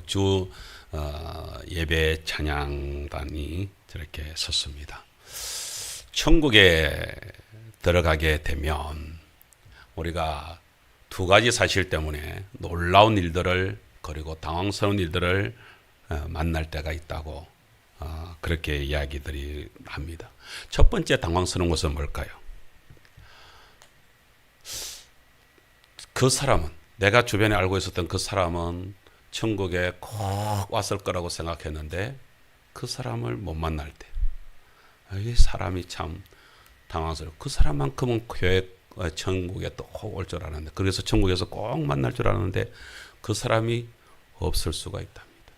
주 예배 찬양단이 저렇게 섰습니다. 천국에 들어가게 되면 우리가 두 가지 사실 때문에 놀라운 일들을 그리고 당황스러운 일들을 만날 때가 있다고 그렇게 이야기들이 합니다. 첫 번째 당황스러운 것은 뭘까요? 그 사람은, 내가 주변에 알고 있었던 그 사람은 천국에 꼭 왔을 거라고 생각했는데 그 사람을 못 만날 때, 이 사람이 참 당황스러워. 그 사람만큼은 교회 천국에 또 꼭 올 줄 알았는데, 그래서 천국에서 꼭 만날 줄 알았는데 그 사람이 없을 수가 있답니다.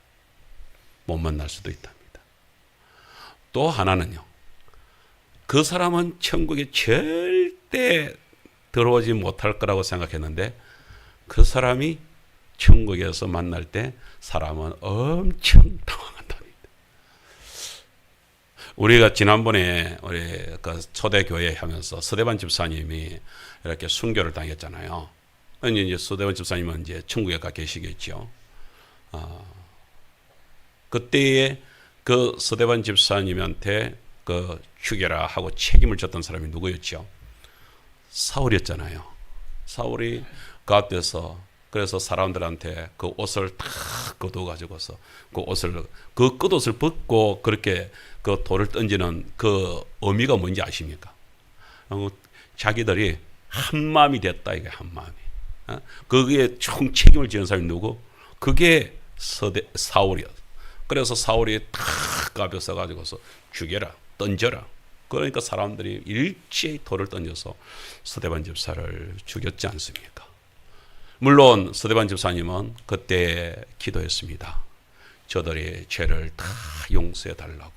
못 만날 수도 있답니다. 또 하나는요, 그 사람은 천국에 절대 들어오지 못할 거라고 생각했는데 그 사람이 천국에서 만날 때 사람은 엄청 당황한답니다. 우리가 지난번에 우리 그 초대교회 하면서 서대반 집사님이 이렇게 순교를 당했잖아요. 이제 서대반 집사님은 이제 천국에 가 계시겠죠. 그때에 그 서대반 집사님한테 그 죽여라 하고 책임을 졌던 사람이 누구였죠? 사울이었잖아요. 사울이 그 앞에서 그래서 사람들한테 그 옷을 탁 걷어가지고서 그 옷을, 그 겉옷을 벗고 그렇게 그 돌을 던지는 그 의미가 뭔지 아십니까? 자기들이 한 마음이 됐다, 이게 한 마음이. 거기에 총 책임을 지는 사람이 누구? 그게 사울이었어. 그래서 사울이 탁 앞에 서가지고서 죽여라, 던져라. 그러니까 사람들이 일제히 돌을 던져서 서대반 집사를 죽였지 않습니까? 물론 서대반 집사님은 그때 기도했습니다. 저들의 죄를 다 용서해 달라고.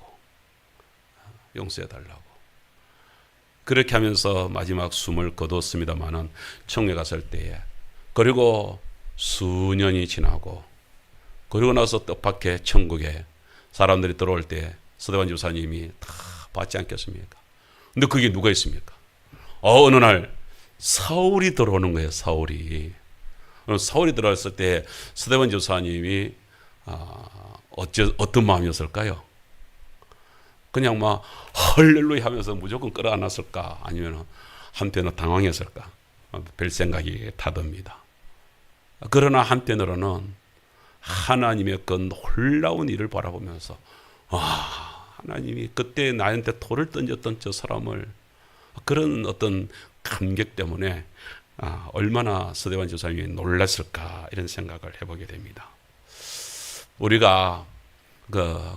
용서해 달라고. 그렇게 하면서 마지막 숨을 거뒀습니다마는 천국에 갔을 때에, 그리고 수년이 지나고 그리고 나서 뜻밖의 천국에 사람들이 들어올 때 서대반 집사님이 다 받지 않겠습니까? 근데 그게 누가 있습니까? 어느 날 사울이 들어오는 거예요. 사울이 들어왔을 때 서대반 집사님이 어떤 마음이었을까요? 그냥 막 할렐루야 하면서 무조건 끌어안았을까? 아니면 한편으로 당황했을까? 별 생각이 다 듭니다. 그러나 한편으로는 하나님의 그 놀라운 일을 바라보면서 하나님이 그때 나한테 돌을 던졌던 저 사람을, 그런 어떤 감격 때문에 얼마나 서대반 집사님이 놀랐을까, 이런 생각을 해보게 됩니다. 우리가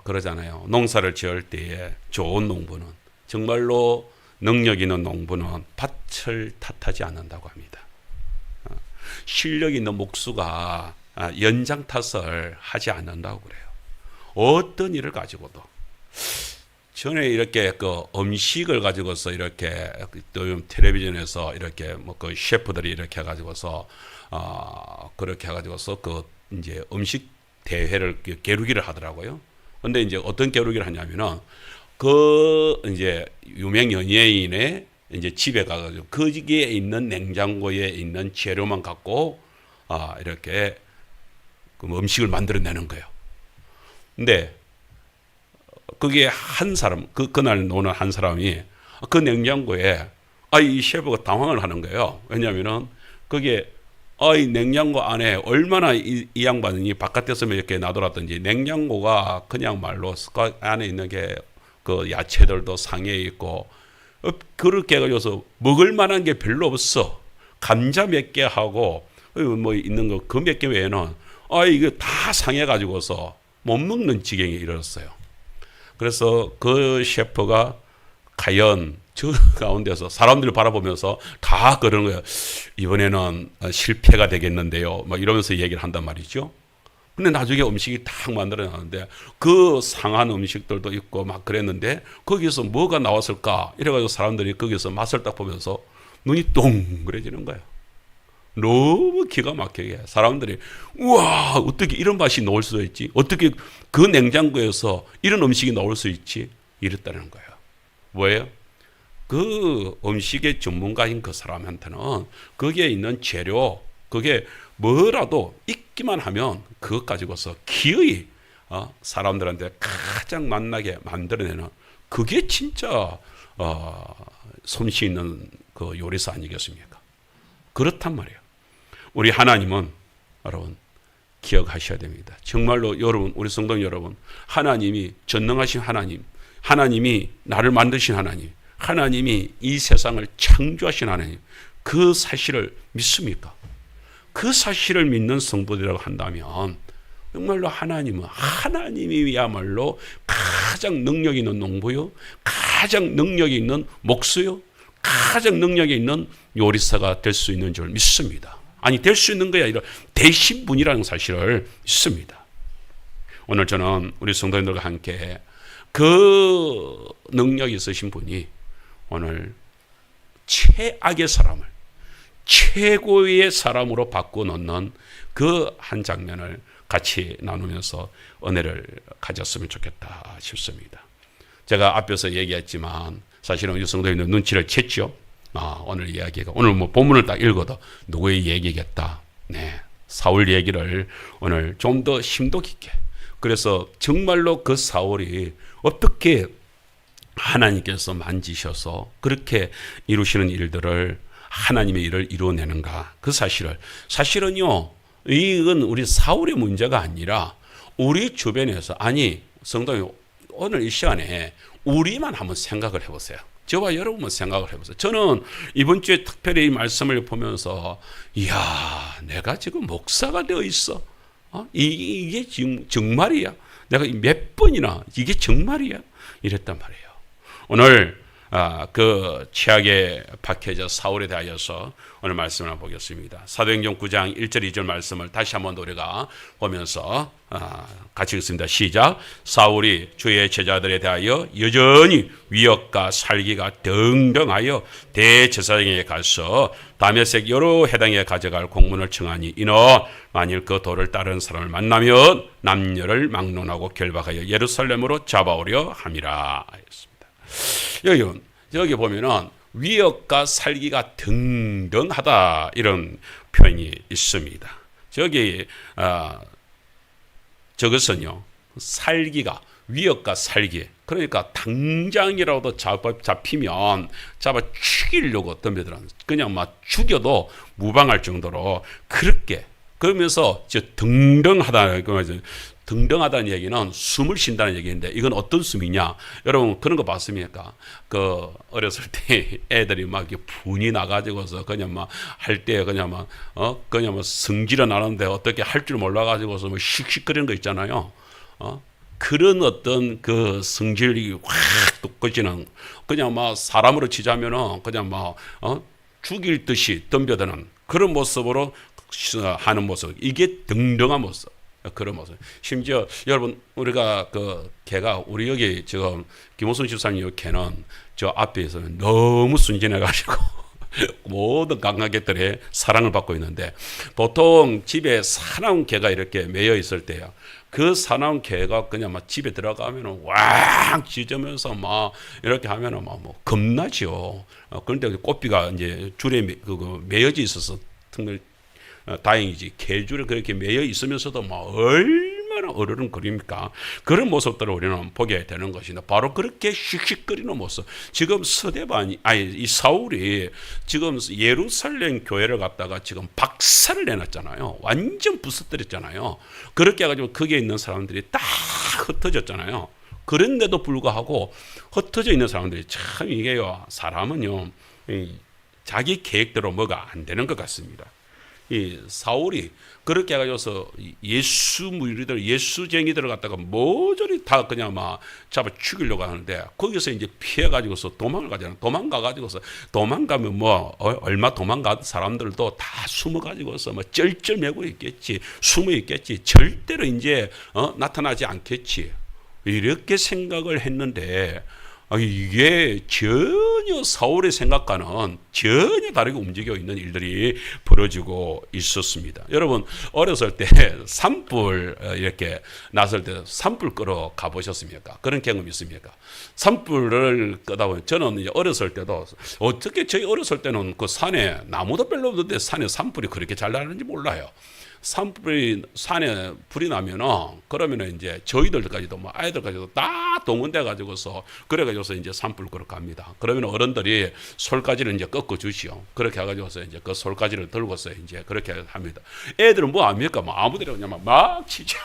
그러잖아요. 농사를 지을 때에 좋은 농부는, 정말로 능력 있는 농부는 밭을 탓하지 않는다고 합니다. 실력 있는 목수가 연장 탓을 하지 않는다고 그래요. 어떤 일을 가지고도. 전에 이렇게 그 음식을 가지고서 이렇게 또 텔레비전에서 이렇게 뭐 그 셰프들이 이렇게 해가지고서 그렇게 해가지고서 그 이제 음식 대회를 겨루기를 하더라고요. 근데 이제 어떤 겨루기를 하냐면은 그 이제 유명 연예인의 이제 집에 가가지고 거기에 있는 냉장고에 있는 재료만 갖고 이렇게 그 음식을 만들어내는 거예요. 근데 그게 한 사람, 그날 노는 한 사람이 그 냉장고에 이 셰프가 당황을 하는 거예요. 왜냐하면은 그게 이 냉장고 안에 얼마나 이 양반이 바깥에서 이렇게 놔둬놨던지, 냉장고가 그냥 말로 그 안에 있는 게 그 야채들도 상해 있고 그렇게 해가지고서 먹을 만한 게 별로 없어. 감자 몇 개 하고 뭐 있는 거 그 몇 개 외에는 이거 다 상해가지고서 못 먹는 지경에 이르렀어요. 그래서 그 셰프가 과연 저 가운데서 사람들을 바라보면서 다 그러는 거예요. 이번에는 실패가 되겠는데요, 막 이러면서 얘기를 한단 말이죠. 근데 나중에 음식이 딱 만들어 나는데 그 상한 음식들도 있고 막 그랬는데 거기서 뭐가 나왔을까? 이래가지고 사람들이 거기서 맛을 딱 보면서 눈이 동그래지는 거예요. 너무 기가 막히게 사람들이, 우와, 어떻게 이런 맛이 나올 수 있지? 어떻게 그 냉장고에서 이런 음식이 나올 수 있지? 이랬다는 거예요. 뭐예요? 그 음식의 전문가인 그 사람한테는 거기에 있는 재료, 그게 뭐라도 있기만 하면 그것 가지고서 기어이 사람들한테 가장 만나게 만들어내는 그게 진짜 솜씨 있는 그 요리사 아니겠습니까? 그렇단 말이에요. 우리 하나님은 여러분 기억하셔야 됩니다. 정말로 여러분, 우리 성도 여러분, 하나님이 전능하신 하나님, 하나님이 나를 만드신 하나님, 하나님이 이 세상을 창조하신 하나님, 그 사실을 믿습니까? 그 사실을 믿는 성도들이라고 한다면 정말로 하나님은 하나님이야말로 가장 능력 있는 농부요, 가장 능력 있는 목수요, 가장 능력 있는 요리사가 될 수 있는 줄 믿습니다. 아니, 될 수 있는 것이 아니라 되신 분이라는 사실을 믿습니다. 오늘 저는 우리 성도님들과 함께 그 능력이 있으신 분이 오늘 최악의 사람을 최고의 사람으로 바꿔놓는 그 한 장면을 같이 나누면서 은혜를 가졌으면 좋겠다 싶습니다. 제가 앞에서 얘기했지만 사실은 우리 성도님들 눈치를 챘죠. 오늘 이야기가, 오늘 뭐 본문을 딱 읽어도 누구의 얘기겠다. 네, 사울 얘기를 오늘 좀 더 심도 깊게. 그래서 정말로 그 사울이 어떻게 하나님께서 만지셔서 그렇게 이루시는 일들을, 하나님의 일을 이루어내는가. 그 사실은요, 이건 우리 사울의 문제가 아니라 우리 주변에서, 아니, 성도님, 오늘 이 시간에 우리만 한번 생각을 해보세요. 저와 여러분만 생각을 해보세요. 저는 이번 주에 특별히 이 말씀을 보면서, 이야, 내가 지금 목사가 되어 있어. 이게 지금 정말이야. 내가 몇 번이나 이게 정말이야. 이랬단 말이에요. 오늘 그 최악에 박해져 사울에 대하여서 오늘 말씀을 보겠습니다. 사도행전 9장 1절 2절 말씀을 다시 한번 우리가 보면서 같이 읽습니다. 시작. 사울이 주의 제자들에 대하여 여전히 위협과 살기가 등등하여 대제사장에게 가서 다메섹 여러 해당에 가져갈 공문을 청하니 이는 만일 그 도를 따르는 사람을 만나면 남녀를 막론하고 결박하여 예루살렘으로 잡아오려 함이라 했습니다. 여기 보면은 위협과 살기가 등등하다 이런 표현이 있습니다. 저것은요, 살기가, 위협과 살기, 그러니까 당장이라도 잡히면 잡아 죽이려고 덤벼들어요. 그냥 막 죽여도 무방할 정도로 그렇게, 그러면서 등등하다. 등등하다는 얘기는 숨을 쉰다는 얘기인데, 이건 어떤 숨이냐? 여러분 그런 거 봤습니까? 그 어렸을 때 애들이 막 이렇게 분이 나가지고서 그냥 막 할 때 그냥 막 그냥 뭐 성질을 나는데 어떻게 할 줄 몰라가지고서 뭐 씩씩거리는 거 있잖아요. 그런 어떤 그 성질이 확 돋구지는, 그냥 막 사람으로 치자면은 그냥 막 죽일 듯이 덤벼드는 그런 모습으로 하는 모습, 이게 등등한 모습. 그런 모습. 심지어 여러분, 우리가 그 개가, 우리 여기 지금 김호순 집사님 개는 저 앞에서는 너무 순진해가지고 모든 강아지들의 사랑을 받고 있는데, 보통 집에 사나운 개가 이렇게 매여 있을 때요, 그 사나운 개가 그냥 막 집에 들어가면은 왕 짖으면서 막 이렇게 하면은 막 뭐 겁나죠. 그런데 꽃비가 이제 줄에 매여져 있어서 다행이지, 개줄에 그렇게 매여 있으면서도 막 얼마나 어르렁거립니까? 그런 모습들을 우리는 보게 되는 것인데, 바로 그렇게 씩씩거리는 모습. 지금 이 사울이 지금 예루살렘 교회를 갖다가 지금 박살을 내놨잖아요. 완전 부서뜨렸잖아요. 그렇게 해가지고 거기에 있는 사람들이 딱 흩어졌잖아요. 그런데도 불구하고 흩어져 있는 사람들이 참, 이게요, 사람은요, 자기 계획대로 뭐가 안 되는 것 같습니다. 이 사울이 그렇게 해가지고서 예수 무리들, 예수쟁이들을 갖다가 모조리 다 그냥 막 잡아 죽이려고 하는데, 거기서 이제 피해가지고서 도망을 가잖아요. 도망가면 뭐 얼마 도망간 사람들도 다 숨어가지고서 뭐 쩔쩔매고 있겠지, 숨어 있겠지, 절대로 이제 나타나지 않겠지, 이렇게 생각을 했는데, 이게 전혀 사울의 생각과는 전혀 다르게 움직여 있는 일들이 벌어지고 있었습니다. 여러분 어렸을 때 산불 이렇게 났을 때 산불 끄러 가보셨습니까? 그런 경험 있습니까? 산불을 끄다 보면 저는 이제 어렸을 때도 어떻게 저희 어렸을 때는 그 산에 나무도 별로 없는데 산에 산불이 그렇게 잘 나는지 몰라요. 산에 불이 나면은 그러면은 이제 저희들까지도 뭐 아이들까지도 다 동원돼 가지고서 그래가지고서 이제 산불 끄러 갑니다. 그러면 어른들이 솔가지를 이제 꺾어 주시오. 그렇게 해가지고서 이제 그 솔가지를 들고서 이제 그렇게 합니다. 애들은 뭐 합니까? 뭐 아무데나 그냥 막 치죠.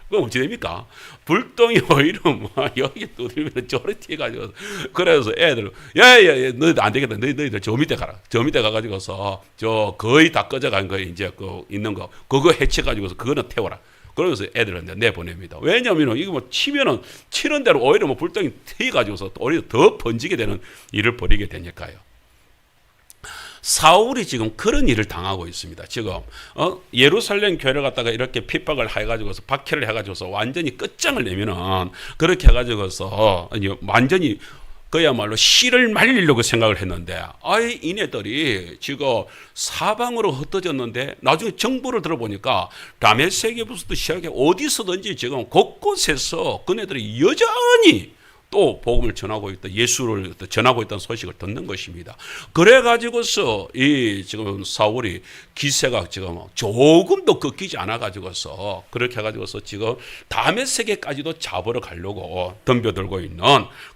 그럼 어찌 됩니까? 불똥이 오히려 뭐 여기 두들면 저리 튀어가지고 그래서 애들 야야야 너희들 안 되겠다 너희들 저 밑에 가라 저 밑에 가가지고서 저 거의 다 꺼져간 거 이제 그 있는 거 그거 해쳐가지고서 그거는 태워라. 그러면서 애들은 이제 내보냅니다. 왜냐하면 이거 뭐 치면은 치는 대로 오히려 뭐 불똥이 튀어가지고서 오히려 더 번지게 되는 일을 벌이게 되니까요. 사울이 지금 그런 일을 당하고 있습니다. 지금 예루살렘 교회를 갖다가 이렇게 핍박을 해가지고서 박해를 해가지고서 완전히 끝장을 내면은 그렇게 해가지고서 완전히 그야말로 씨를 말리려고 생각을 했는데 이네들이 지금 사방으로 흩어졌는데 나중에 정보를 들어보니까 다메섹에서부터 시작해 어디서든지 지금 곳곳에서 그네들이 여전히 또 복음을 전하고 있다, 예수를 전하고 있다는 소식을 듣는 것입니다. 그래 가지고서 이 지금 사울이 기세가 지금 조금도 꺾이지 않아 가지고서 그렇게 해 가지고서 지금 다메섹에까지도 잡으러 가려고 덤벼들고 있는,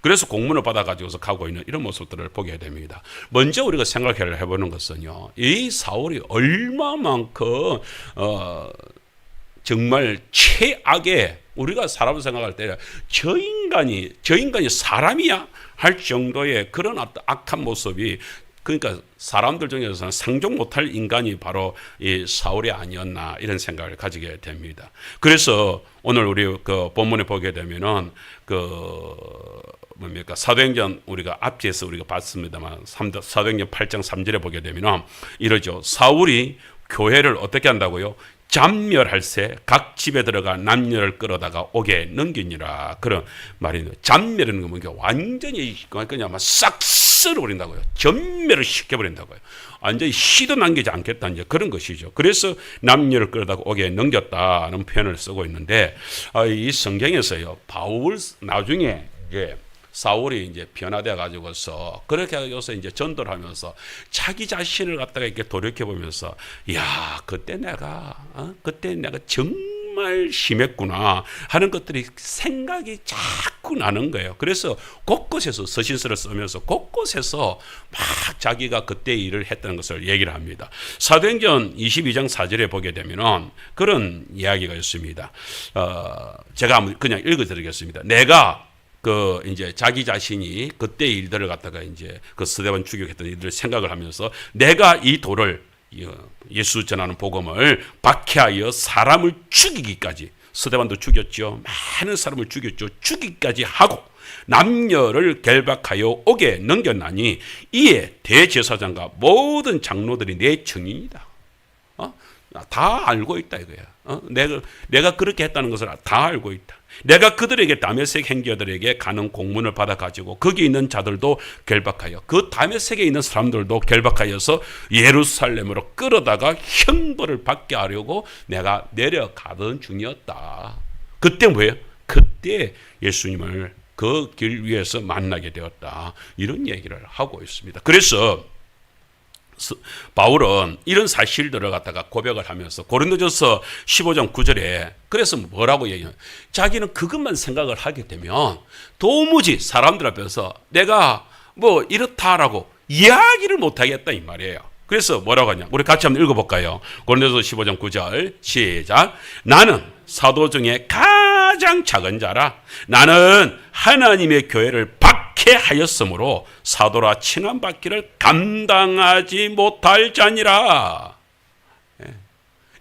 그래서 공문을 받아 가지고서 가고 있는 이런 모습들을 보게 됩니다. 먼저 우리가 생각해 보는 것은요, 이 사울이 얼마만큼 정말 최악의, 우리가 사람을 생각할 때 저 인간이 사람이야 할 정도의 그런 악한 모습이, 그러니까 사람들 중에서는 상종 못할 인간이 바로 이 사울이 아니었나 이런 생각을 가지게 됩니다. 그래서 오늘 우리 그 본문에 보게 되면은 사도행전 우리가 앞뒤에서 우리가 봤습니다만 사도행전 8장 3절에 보게 되면은 이러죠. 사울이 교회를 어떻게 한다고요? 잠멸할새 각 집에 들어가 남녀를 끌어다가 옥에 넘기니라. 그런 말이네요. 잠멸하는 거 뭐니까 완전히 그냥 싹 쓸어버린다고요. 전멸을 시켜버린다고요. 완전히 씨도 남기지 않겠다, 이제 그런 것이죠. 그래서 남녀를 끌어다가 옥에 넘겼다는 표현을 쓰고 있는데, 이 성경에서요, 바울 나중에 사울이 이제 변화돼 가지고서 그렇게 해서 이제 전도를 하면서 자기 자신을 갖다가 이렇게 돌이켜 보면서, 야, 그때 내가 정말 심했구나 하는 것들이 생각이 자꾸 나는 거예요. 그래서 곳곳에서 서신서를 쓰면서 곳곳에서 막 자기가 그때 일을 했다는 것을 얘기를 합니다. 사도행전 22장 4절에 보게 되면은 그런 이야기가 있습니다. 제가 한번 그냥 읽어드리겠습니다. 내가 이제 자기 자신이 그때 일들을 갖다가 이제 그 스데반 추격했던 일들을 생각을 하면서, 내가 이 돌을, 예수 전하는 복음을 박해하여 사람을 죽이기까지, 스데반도 죽였죠. 많은 사람을 죽였죠. 죽이기까지 하고 남녀를 결박하여 옥에 넘겼나니 이에 대제사장과 모든 장로들이 내 증인이다. 다 알고 있다 이거야. 내가 그렇게 했다는 것을 다 알고 있다. 내가 그들에게 다메섹 행교들에게 가는 공문을 받아가지고 거기 있는 자들도 결박하여 그 다메섹에 있는 사람들도 결박하여서 예루살렘으로 끌어다가 형벌을 받게 하려고 내가 내려가던 중이었다. 그때 뭐예요? 그때 예수님을 그 길 위에서 만나게 되었다. 이런 얘기를 하고 있습니다. 그래서 바울은 이런 사실들을 갖다가 고백을 하면서 고린도전서 15장 9절에 그래서 뭐라고 얘기해요? 자기는 그것만 생각을 하게 되면 도무지 사람들 앞에서 내가 뭐 이렇다라고 이야기를 못하겠다 이 말이에요. 그래서 뭐라고 하냐? 우리 같이 한번 읽어볼까요? 고린도전서 15장 9절 시작. 나는 사도 중에 가장 작은 자라. 나는 하나님의 교회를 박해하였으므로 사도라 칭함받기를 감당하지 못할 자니라.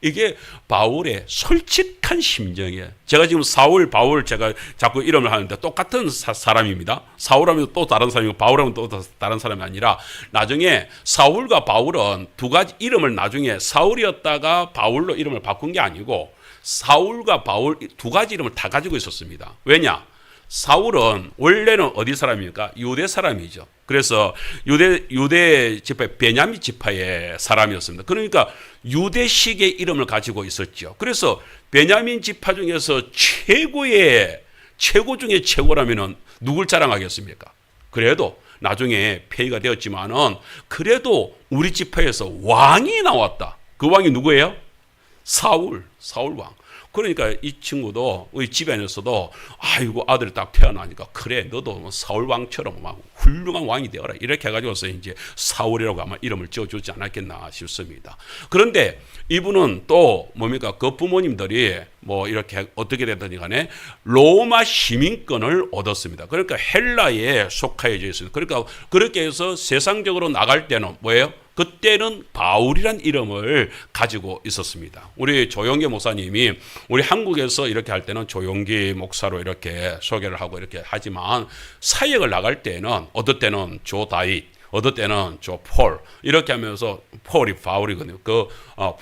이게 바울의 솔직한 심정이에요. 제가 지금 사울, 바울 제가 자꾸 이름을 하는데 똑같은 사람입니다. 사울하면 또 다른 사람이고 바울하면 또 다른 사람이 아니라, 나중에 사울과 바울은 두 가지 이름을 나중에 사울이었다가 바울로 이름을 바꾼 게 아니고 사울과 바울 두 가지 이름을 다 가지고 있었습니다. 왜냐? 사울은 원래는 어디 사람입니까? 유대 사람이죠. 그래서 유대 지파, 베냐민 지파의 사람이었습니다. 그러니까 유대식의 이름을 가지고 있었죠. 그래서 베냐민 지파 중에서 최고 중에 최고라면은 누굴 자랑하겠습니까? 그래도 나중에 폐위가 되었지만은 그래도 우리 지파에서 왕이 나왔다. 그 왕이 누구예요? 사울 왕. 그러니까 이 친구도 우리 집안에서도 아이고 아들이 딱 태어나니까 그래 너도 뭐 사울 왕처럼 막 훌륭한 왕이 되어라 이렇게 해가지고서 이제 사울이라고 아마 이름을 지어주지 않았겠나 싶습니다. 그런데 이분은 또 뭡니까 그 부모님들이 뭐 이렇게 어떻게 되든지 간에 로마 시민권을 얻었습니다. 그러니까 헬라에 속하여져 있습니다. 그러니까 그렇게 해서 세상적으로 나갈 때는 뭐예요? 그때는 바울이란 이름을 가지고 있었습니다. 우리 조용기 목사님이 우리 한국에서 이렇게 할 때는 조용기 목사로 이렇게 소개를 하고 이렇게 하지만 사역을 나갈 때는 어떨 때는 조다윗, 어떨 때는 조폴 이렇게 하면서 폴이 바울이거든요. 그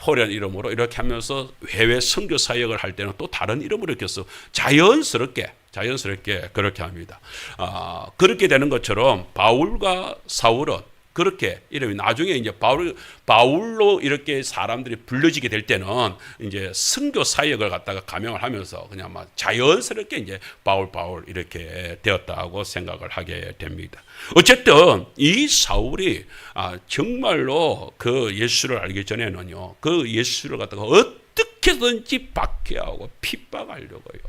폴이라는 이름으로 이렇게 하면서 해외 선교 사역을 할 때는 또 다른 이름으로 이렇게 해서 자연스럽게 그렇게 합니다. 그렇게 되는 것처럼 바울과 사울은 그렇게 이름이 나중에 이제 바울로 이렇게 사람들이 불려지게 될 때는 이제 선교 사역을 갖다가 감행을 하면서 그냥 막 자연스럽게 이제 바울 이렇게 되었다고 생각을 하게 됩니다. 어쨌든 이 사울이 정말로 그 예수를 알기 전에는요, 그 예수를 갖다가 어떻게든지 박해하고 핍박하려고요.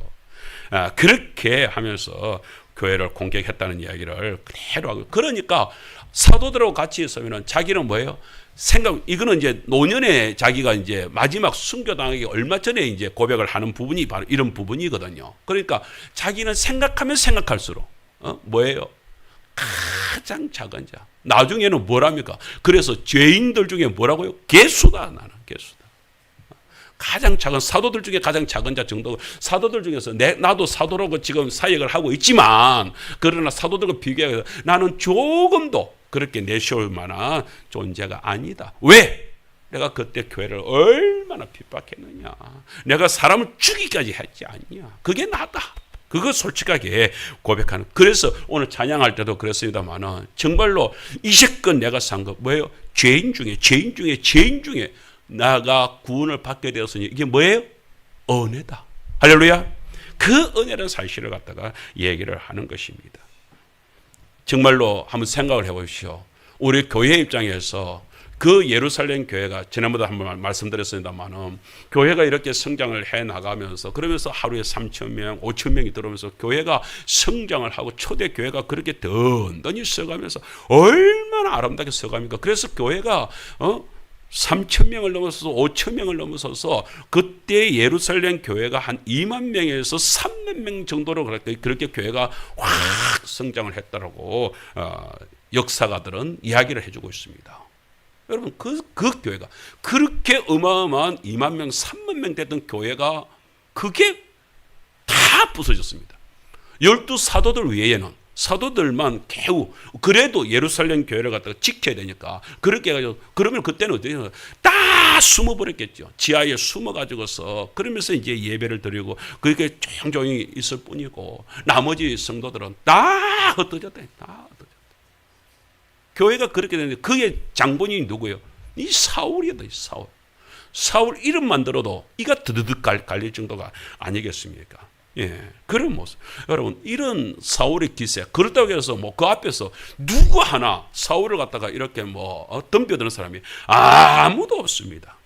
그렇게 하면서 교회를 공격했다는 이야기를 그대로 하고, 그러니까 사도들하고 같이 있으면 자기는 뭐예요? 이거는 이제 노년에 자기가 이제 마지막 순교당하기 얼마 전에 이제 고백을 하는 부분이 바로 이런 부분이거든요. 그러니까 자기는 생각하면 생각할수록 뭐예요? 가장 작은 자. 나중에는 뭐랍니까? 그래서 죄인들 중에 뭐라고요? 개수다. 나는 개수다. 가장 작은 사도들 중에 가장 작은 자 정도. 사도들 중에서 나도 사도라고 지금 사역을 하고 있지만 그러나 사도들과 비교해서 나는 조금도 그렇게 내세울 만한 존재가 아니다. 왜? 내가 그때 교회를 얼마나 핍박했느냐. 내가 사람을 죽이기까지 했지 않냐. 그게 나다. 그거 솔직하게 고백하는. 그래서 오늘 찬양할 때도 그랬습니다만은 정말로 이제껏 내가 산 거 뭐예요? 죄인 중에 나가 구원을 받게 되었으니 이게 뭐예요? 은혜다. 할렐루야. 그 은혜라는 사실을 갖다가 얘기를 하는 것입니다. 정말로 한번 생각을 해보십시오. 우리 교회 입장에서 그 예루살렘 교회가 지난번에 한번 말씀드렸습니다만은 교회가 이렇게 성장을 해 나가면서 그러면서 하루에 3,000명, 5,000명이 들어오면서 교회가 성장을 하고 초대 교회가 그렇게 든든히 써가면서 얼마나 아름답게 써갑니까? 그래서 교회가 3,000명을 넘어서서 5,000명을 넘어서서 그때 예루살렘 교회가 한 2만 명에서 3만 명 정도로 그렇게 교회가 확 성장을 했다라고 역사가들은 이야기를 해주고 있습니다. 여러분 그 교회가 그렇게 어마어마한 2만 명, 3만 명 됐던 교회가 그게 다 부서졌습니다. 12사도들 외에는 사도들만 겨우 그래도 예루살렘 교회를 갖다가 지켜야 되니까 그렇게 해가지고 그러면 그때는 어떻게 다 숨어버렸겠죠. 지하에 숨어가지고서 그러면서 이제 예배를 드리고 그렇게 조용히 있을 뿐이고 나머지 성도들은 다 흩어졌다. 교회가 그렇게 되는데 그게 장본인이 누구예요? 이 사울이다. 사울 이름만 들어도 이가 드드득 갈릴 정도가 아니겠습니까? 예, 그런 모습. 여러분, 이런 사울의 기세. 그렇다고 해서 뭐 그 앞에서 누구 하나 사울을 갖다가 이렇게 덤벼드는 사람이 아무도 없습니다.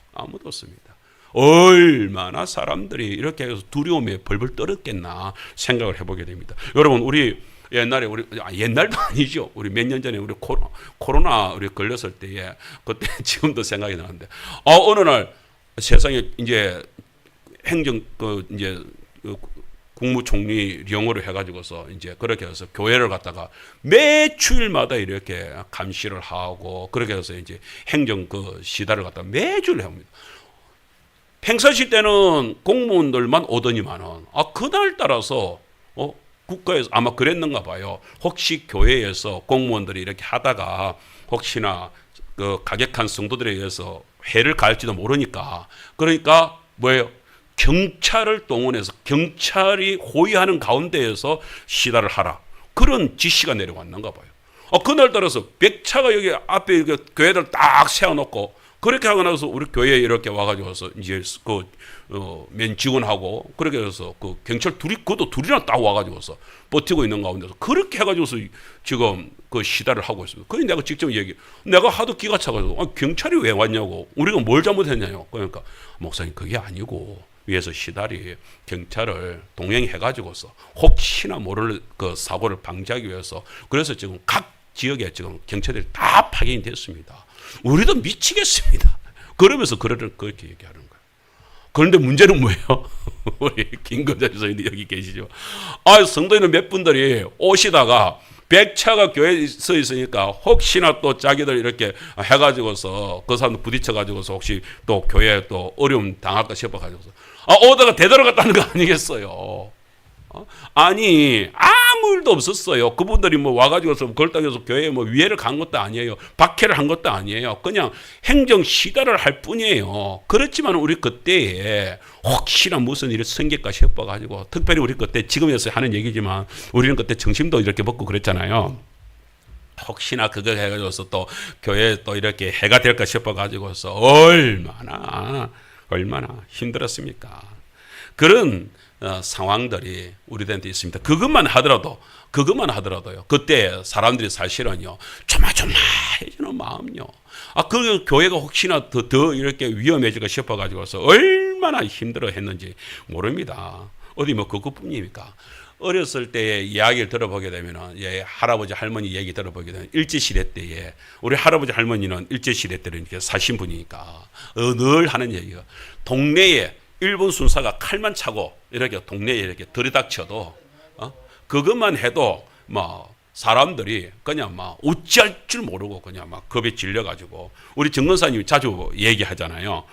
얼마나 사람들이 이렇게 해서 두려움에 벌벌 떨었겠나 생각을 해보게 됩니다. 여러분, 우리 옛날에 옛날도 아니죠. 우리 몇 년 전에 우리 코로나 우리 걸렸을 때에 그때 지금도 생각이 나는데 어느 날 세상에 이제 국무총리 령으로 해가지고서 이제 그렇게 해서 교회를 갖다가 매 주일마다 이렇게 감시를 하고 그렇게 해서 이제 행정 시다를 갖다가 매주를 합니다. 평상시 때는 공무원들만 오더니만은 그날 따라서 국가에서 아마 그랬는가 봐요. 혹시 교회에서 공무원들이 이렇게 하다가 혹시나 그 가격한 성도들에 의해서 해를 가할지도 모르니까 그러니까 뭐예요? 경찰을 동원해서 경찰이 호위하는 가운데에서 시달을 하라. 그런 지시가 내려왔는가 봐요. 그날 따라서 백차가 여기 앞에 이렇게 교회들 딱 세워놓고 그렇게 하고 나서 우리 교회에 이렇게 와가지고서 이제 맨 직원하고 그렇게 해서 그 경찰 그것도 둘이나 딱 와가지고서 버티고 있는 가운데서 그렇게 해가지고서 지금 그 시달을 하고 있습니다. 그게 내가 직접 내가 하도 기가 차가지고 경찰이 왜 왔냐고 우리가 뭘 잘못했냐고. 그러니까 목사님 그게 아니고 위에서 시달이 경찰을 동행해가지고서 혹시나 모를 그 사고를 방지하기 위해서 그래서 지금 각 지역에 지금 경찰들이 다 파견이 됐습니다. 우리도 미치겠습니다. 그러면서 그렇게 얘기하는 거예요. 그런데 문제는 뭐예요? 우리 김건자 주사님도 여기 계시죠. 성도인들 몇 분들이 오시다가 백차가 교회에 서 있으니까 혹시나 또 자기들 이렇게 해가지고서 그 사람도 부딪혀가지고서 혹시 또 교회에 또 어려움 당할까 싶어가지고서 오다가 되돌아갔다는 거 아니겠어요? 아니 아무 일도 없었어요. 그분들이 뭐 와가지고서 걸당해서 교회에 뭐 위해를 간 것도 아니에요. 박해를 한 것도 아니에요. 그냥 행정 시달을 할 뿐이에요. 그렇지만 우리 그때에 혹시나 무슨 일이 생길까 싶어가지고 특별히 우리 그때 지금에서 하는 얘기지만 우리는 그때 정신도 이렇게 먹고 그랬잖아요. 혹시나 그거 해가지고서 또 교회에 또 이렇게 해가 될까 싶어가지고서 얼마나 힘들었습니까? 그런 상황들이 우리들한테 있습니다. 그것만 하더라도요. 그때 사람들이 사실은요, 조마조마해지는 마음요. 그 교회가 혹시나 더 이렇게 위험해질까 싶어가지고서 얼마나 힘들어했는지 모릅니다. 어디 뭐 그것뿐입니까? 어렸을 때의 이야기를 들어보게 되면은 할아버지 할머니 얘기 들어보게 되면 일제시대 때에 우리 할아버지 할머니는 일제시대 때는 이렇게 사신 분이니까 늘 하는 얘기가 동네에 일본 순사가 칼만 차고 이렇게 동네에 이렇게 들이닥쳐도 그것만 해도 막 사람들이 그냥 막 어찌할 줄 모르고 그냥 막 겁에 질려가지고 우리 정근사님이 자주 얘기하잖아요.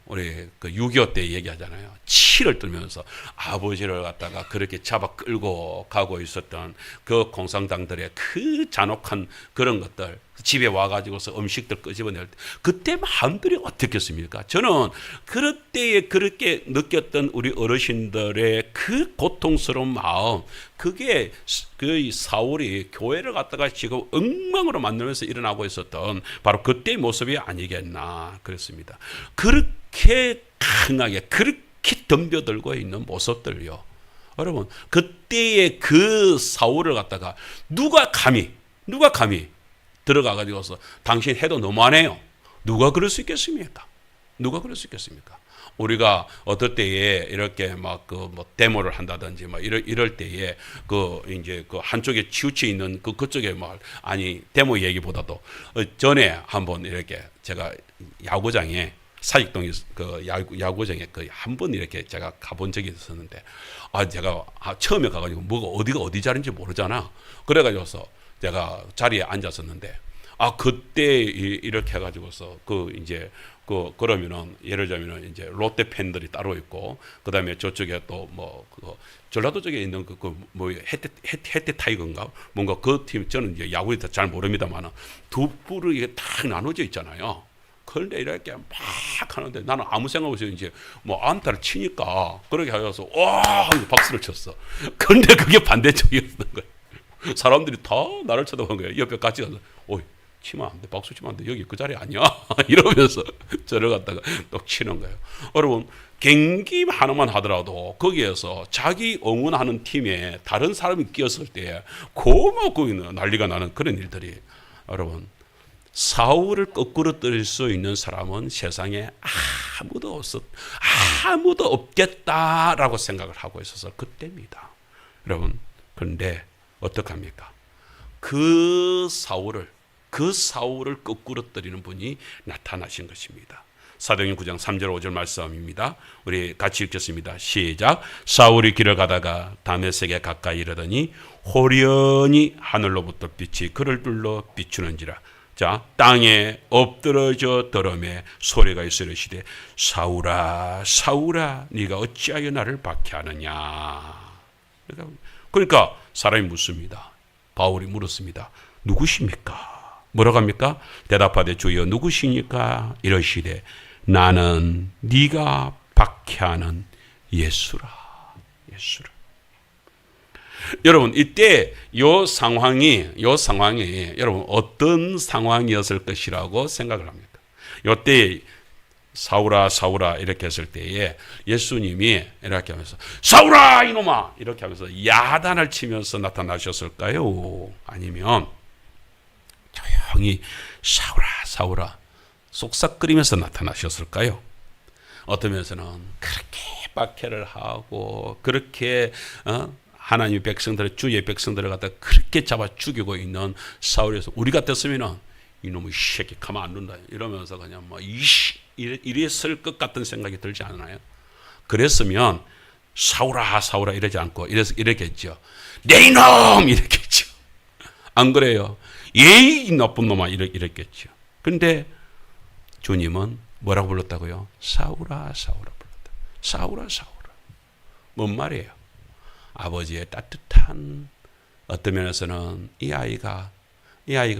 우리 그 6.25 때 얘기하잖아요. 치를 떨면서 아버지를 갖다가 그렇게 잡아 끌고 가고 있었던 그 공산당들의 그 잔혹한 그런 것들 집에 와가지고서 음식들 끄집어낼 때 그때 마음들이 어떻겠습니까? 저는 그때에 그렇게 느꼈던 우리 어르신들의 그 고통스러운 마음 그게 그 사울이 교회를 갖다가 지금 엉망으로 만들면서 일어나고 있었던 바로 그때의 모습이 아니겠나 그랬습니다. 그렇게 강하게 그렇게 덤벼들고 있는 모습들요. 여러분 그때의 그 사울을 갖다가 누가 감히 들어가 가지고서 당신 해도 너무하네요. 누가 그럴 수 있겠습니까? 우리가 어떨 때에 이렇게 막 그 뭐 데모를 한다든지 막 이럴 때에 그 이제 그 한쪽에 치우쳐 있는 그쪽에 뭐 아니 데모 얘기보다도 전에 한번 이렇게 제가 야구장에 사직동에 그 야구장에 그 한 번 이렇게 제가 가본 적이 있었는데 제가 처음에 가가지고 뭐가 어디가 어디 자리인지 모르잖아. 그래가지고서 제가 자리에 앉았었는데 그때 이렇게 해가지고서 그러면은 예를 들자면은 이제 롯데 팬들이 따로 있고 그다음에 저쪽에 또 뭐 전라도 쪽에 있는 뭐 해태 타이거인가 뭔가 그 팀 저는 이제 야구에 잘 모릅니다만은 두 부로 이게 딱 나눠져 있잖아요. 그런데 이렇게 막 하는데 나는 아무 생각 없이 이제 뭐 안타를 치니까 그렇게 하여서 와 박수를 쳤어. 그런데 그게 반대쪽이었던 거예요. 사람들이 다 나를 쳐다본 거예요. 옆에 같이 가서 치면 안 돼. 박수 치면 안 돼. 여기 그 자리 아니야. 이러면서 저를 갖다가 또 치는 거예요. 여러분 경기 하나만 하더라도 거기에서 자기 응원하는 팀에 다른 사람이 끼었을 때 고마고 난리가 나는 그런 일들이 여러분 사울을 거꾸로 떨릴 수 있는 사람은 세상에 아무도 없겠다라고 생각을 하고 있어서 그때입니다. 여러분 그런데 어떡합니까? 그 사울을 거꾸로 떨리는 분이 나타나신 것입니다. 사도행전 9장 3절 5절 말씀입니다. 우리 같이 읽겠습니다. 시작. 사울이 길을 가다가 다메섹에 가까이 이르더니 호련히 하늘로부터 빛이 그를 둘러 비추는지라. 자, 땅에 엎드러져 더러매 소리가 있어 이르시되 사울아 사울아 네가 어찌하여 나를 박해하느냐. 그러니까 사람이 묻습니다. 바울이 물었습니다. 누구십니까? 뭐라고 합니까? 대답하되 주여 누구시니까? 이러시되 나는 네가 박해하는 예수라. 예수라. 여러분, 이때 요 상황이 여러분 어떤 상황이었을 것이라고 생각을 합니까? 요때 사울아 사울아 이렇게 했을 때에 예수님이 이렇게 하면서 사울아 이놈아 이렇게 하면서 야단을 치면서 나타나셨을까요? 아니면 조용히 사울아 사울아 속삭거리면서 나타나셨을까요? 어떤 면에서는 그렇게 박해를 하고 그렇게 하나님의 백성들을 주의 백성들을 갖다 그렇게 잡아 죽이고 있는 사울에서 우리 같았으면은 이놈의 새끼 가만 안 둔다 이러면서 그냥 뭐 이랬을 것 같은 생각이 들지 않나요? 그랬으면 사울아 사울아 이러지 않고 이랬겠죠. 내 이놈 이랬겠죠. 안 그래요? 예이 나쁜 놈아 이랬겠죠. 그런데 주님은 뭐라고 불렀다고요? 사울아 사울아 불렀다. 사울아 사울아. 뭔 말이에요? 아버지의 따뜻한 어떤 면에서는 이 아이가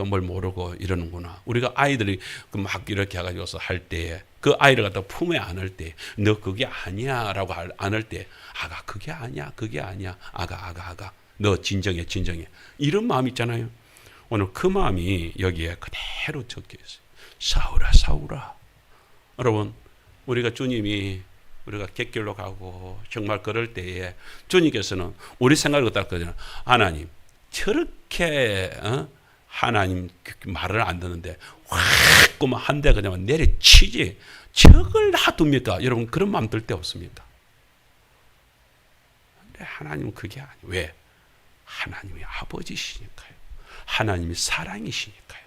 뭘 모르고 이러는구나. 우리가 아이들이 막 이렇게 해가지고서 할 때에 그 아이를 갖다 품에 안을 때 너 그게 아니야 라고 안을 때 아가 그게 아니야 아가 너 진정해 이런 마음 있잖아요. 오늘 그 마음이 여기에 그대로 적혀 있어요. 사울아 사울아. 여러분 우리가 주님이 우리가 객길로 가고 정말 그럴 때에 주님께서는 우리 생각을 갖다 거잖아요. 하나님 저렇게 하나님 말을 안 듣는데 확 한 대 그냥 내려치지 저걸 놔둡니까? 여러분 그런 마음 들 때 없습니까? 근데 하나님은 그게 아니에요. 왜? 하나님이 아버지시니까요. 하나님이 사랑이시니까요.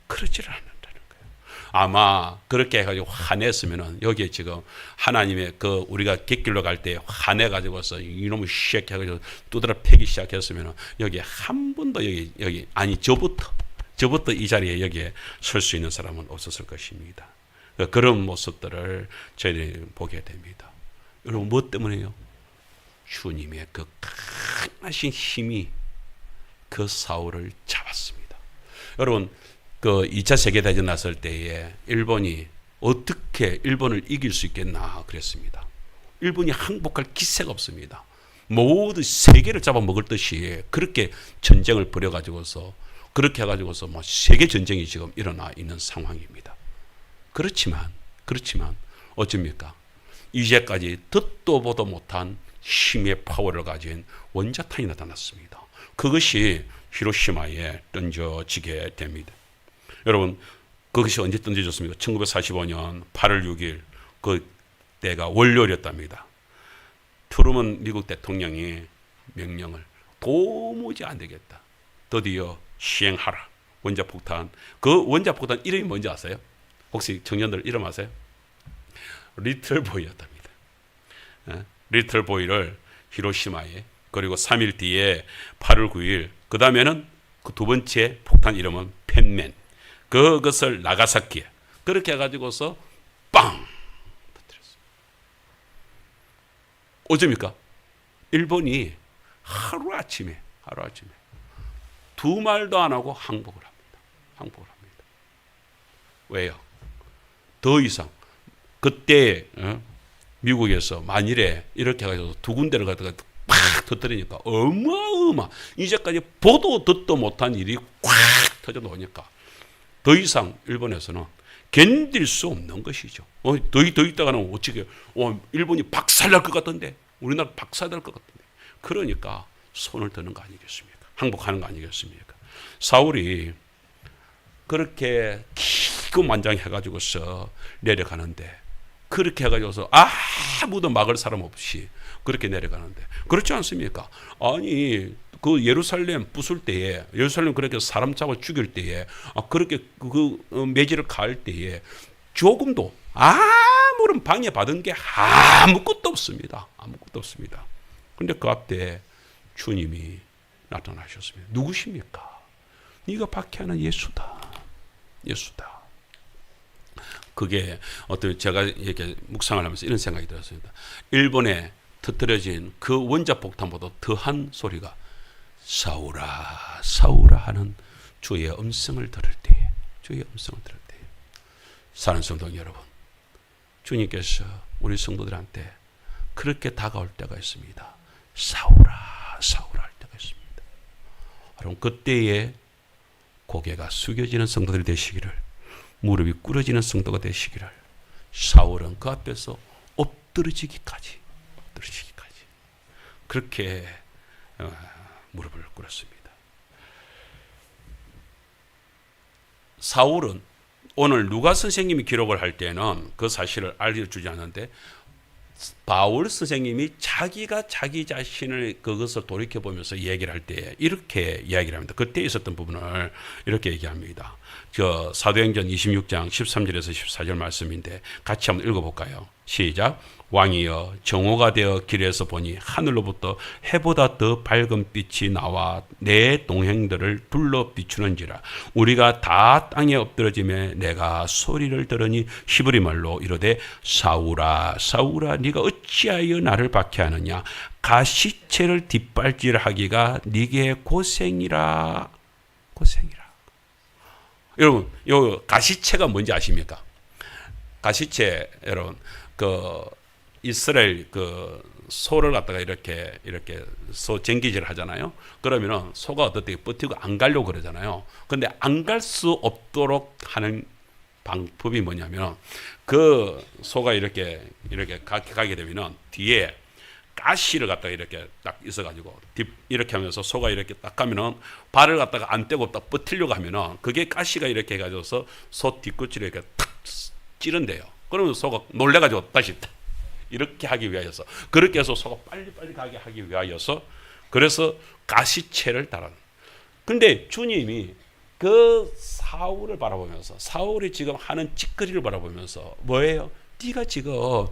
그러지를 않는다는 거예요. 아마 그렇게 해가지고 화냈으면은 여기에 지금 하나님의 그 우리가 객길로 갈 때 화내가지고서 이놈의 새끼 해가지고 두드러 패기 시작했으면은 여기에 한 번도 여기 아니 저부터 이 자리에 여기에 설 수 있는 사람은 없었을 것입니다. 그런 모습들을 저희들이 보게 됩니다. 여러분 뭐 때문에요? 주님의 그 강하신 힘이 그 사울을 잡았습니다. 여러분 그 2차 세계대전 났을 때에 일본이 어떻게 일본을 이길 수 있겠나 그랬습니다. 일본이 항복할 기세가 없습니다. 모두 세계를 잡아먹을 듯이 그렇게 전쟁을 벌여가지고서 그렇게 해가지고서 뭐 세계 전쟁이 지금 일어나 있는 상황입니다. 그렇지만 어쩝니까? 이제까지 듣도 보도 못한 힘의 파워를 가진 원자탄이 나타났습니다. 그것이 히로시마에 던져지게 됩니다. 여러분 그것이 언제 던져졌습니까? 1945년 8월 6일 그때가 월요일이었답니다. 트루먼 미국 대통령이 명령을 도무지 안 되겠다. 드디어 시행하라. 원자폭탄. 그 원자폭탄 이름이 뭔지 아세요? 혹시 청년들 이름 아세요? 리틀 보이였답니다. 리틀 보이를 히로시마에 그리고 3일 뒤에 8월 9일 그 다음에는 그 두 번째 폭탄 이름은 펜맨. 그것을 나가사키에 그렇게 해가지고서 빵 터뜨렸습니다. 어쩝니까? 일본이 하루아침에 두 말도 안 하고 항복을 합니다. 왜요? 더 이상 그때 미국에서 만일에 이렇게 해가지고 두 군데를 갖다가 팍 터뜨리니까 어마어마 이제까지 보도 듣도 못한 일이 꽉 터져 나오니까 더 이상 일본에서는 견딜 수 없는 것이죠. 더 있다가는 어떻게 일본이 박살날 것 같던데 우리나라 박살날 것 같던데 그러니까 손을 드는 거 아니겠습니까? 항복하는 거 아니겠습니까? 사울이 그렇게 기고만장해가지고서 내려가는데 그렇게 해가지고서 아무도 막을 사람 없이 그렇게 내려가는데 그렇지 않습니까? 아니 그 예루살렘 부술 때에 예루살렘 그렇게 사람 잡아 죽일 때에 그렇게 그 매질을 가할 때에 조금도 아무런 방해받은 게 아무것도 없습니다. 그런데 그 앞에 주님이 나타나셨습니다. 누구십니까? 네가 박해하는 예수다. 그게 어떤 제가 이렇게 묵상을 하면서 이런 생각이 들었습니다. 일본에 터뜨려진 그 원자폭탄보다 더한 소리가 사울아 사울아 하는 주의 음성을 들을 때 사랑하는 성도 여러분, 주님께서 우리 성도들한테 그렇게 다가올 때가 있습니다. 사울아, 사울아 할 때가 있습니다. 여러분, 그때에 고개가 숙여지는 성도들이 되시기를, 무릎이 꿇어지는 성도가 되시기를, 사울은 그 앞에서 엎드러지기까지 그렇게 무릎을 꿇었습니다. 사울은 오늘 누가 선생님이 기록을 할 때는 그 사실을 알려주지 않는데, 바울 선생님이 자기가 자기 자신을 그것을 돌이켜보면서 얘기를 할 때 이렇게 이야기를 합니다. 그때 있었던 부분을 이렇게 얘기합니다. 저 사도행전 26장 13절에서 14절 말씀인데 같이 한번 읽어볼까요? 시작. 왕이여, 정오가 되어 길에서 보니 하늘로부터 해보다 더 밝은 빛이 나와 내 동행들을 둘러 비추는지라. 우리가 다 땅에 엎드러지며 내가 소리를 들으니 히브리 말로 이르되 사울아 사울아 네가 어찌하여 나를 박해하느냐. 가시체를 뒷발질하기가 네게 고생이라. 여러분, 요 가시체가 뭔지 아십니까? 가시체, 여러분, 이스라엘 소를 갖다가 이렇게 소 쟁기질 하잖아요. 그러면은 소가 어떻게 버티고 안 가려고 그러잖아요. 근데 안 갈 수 없도록 하는 방법이 뭐냐면, 그 소가 이렇게 가게 되면은 뒤에 가시를 갖다가 이렇게 딱 있어가지고 이렇게 하면서 소가 이렇게 딱 가면은 발을 갖다가 안 떼고 딱 버티려고 하면은 그게 가시가 이렇게 해가지고서 소 뒤꿈치를 이렇게 탁 찌른대요. 그러면 소가 놀래가지고 다시 탁 이렇게 하기 위하여서, 그렇게 해서 소가 빨리 가게 하기 위하여서, 그래서 가시체를 달아는. 근데 주님이 그 사울을 바라보면서, 사울이 지금 하는 짓거리를 바라보면서 뭐예요? 네가 지금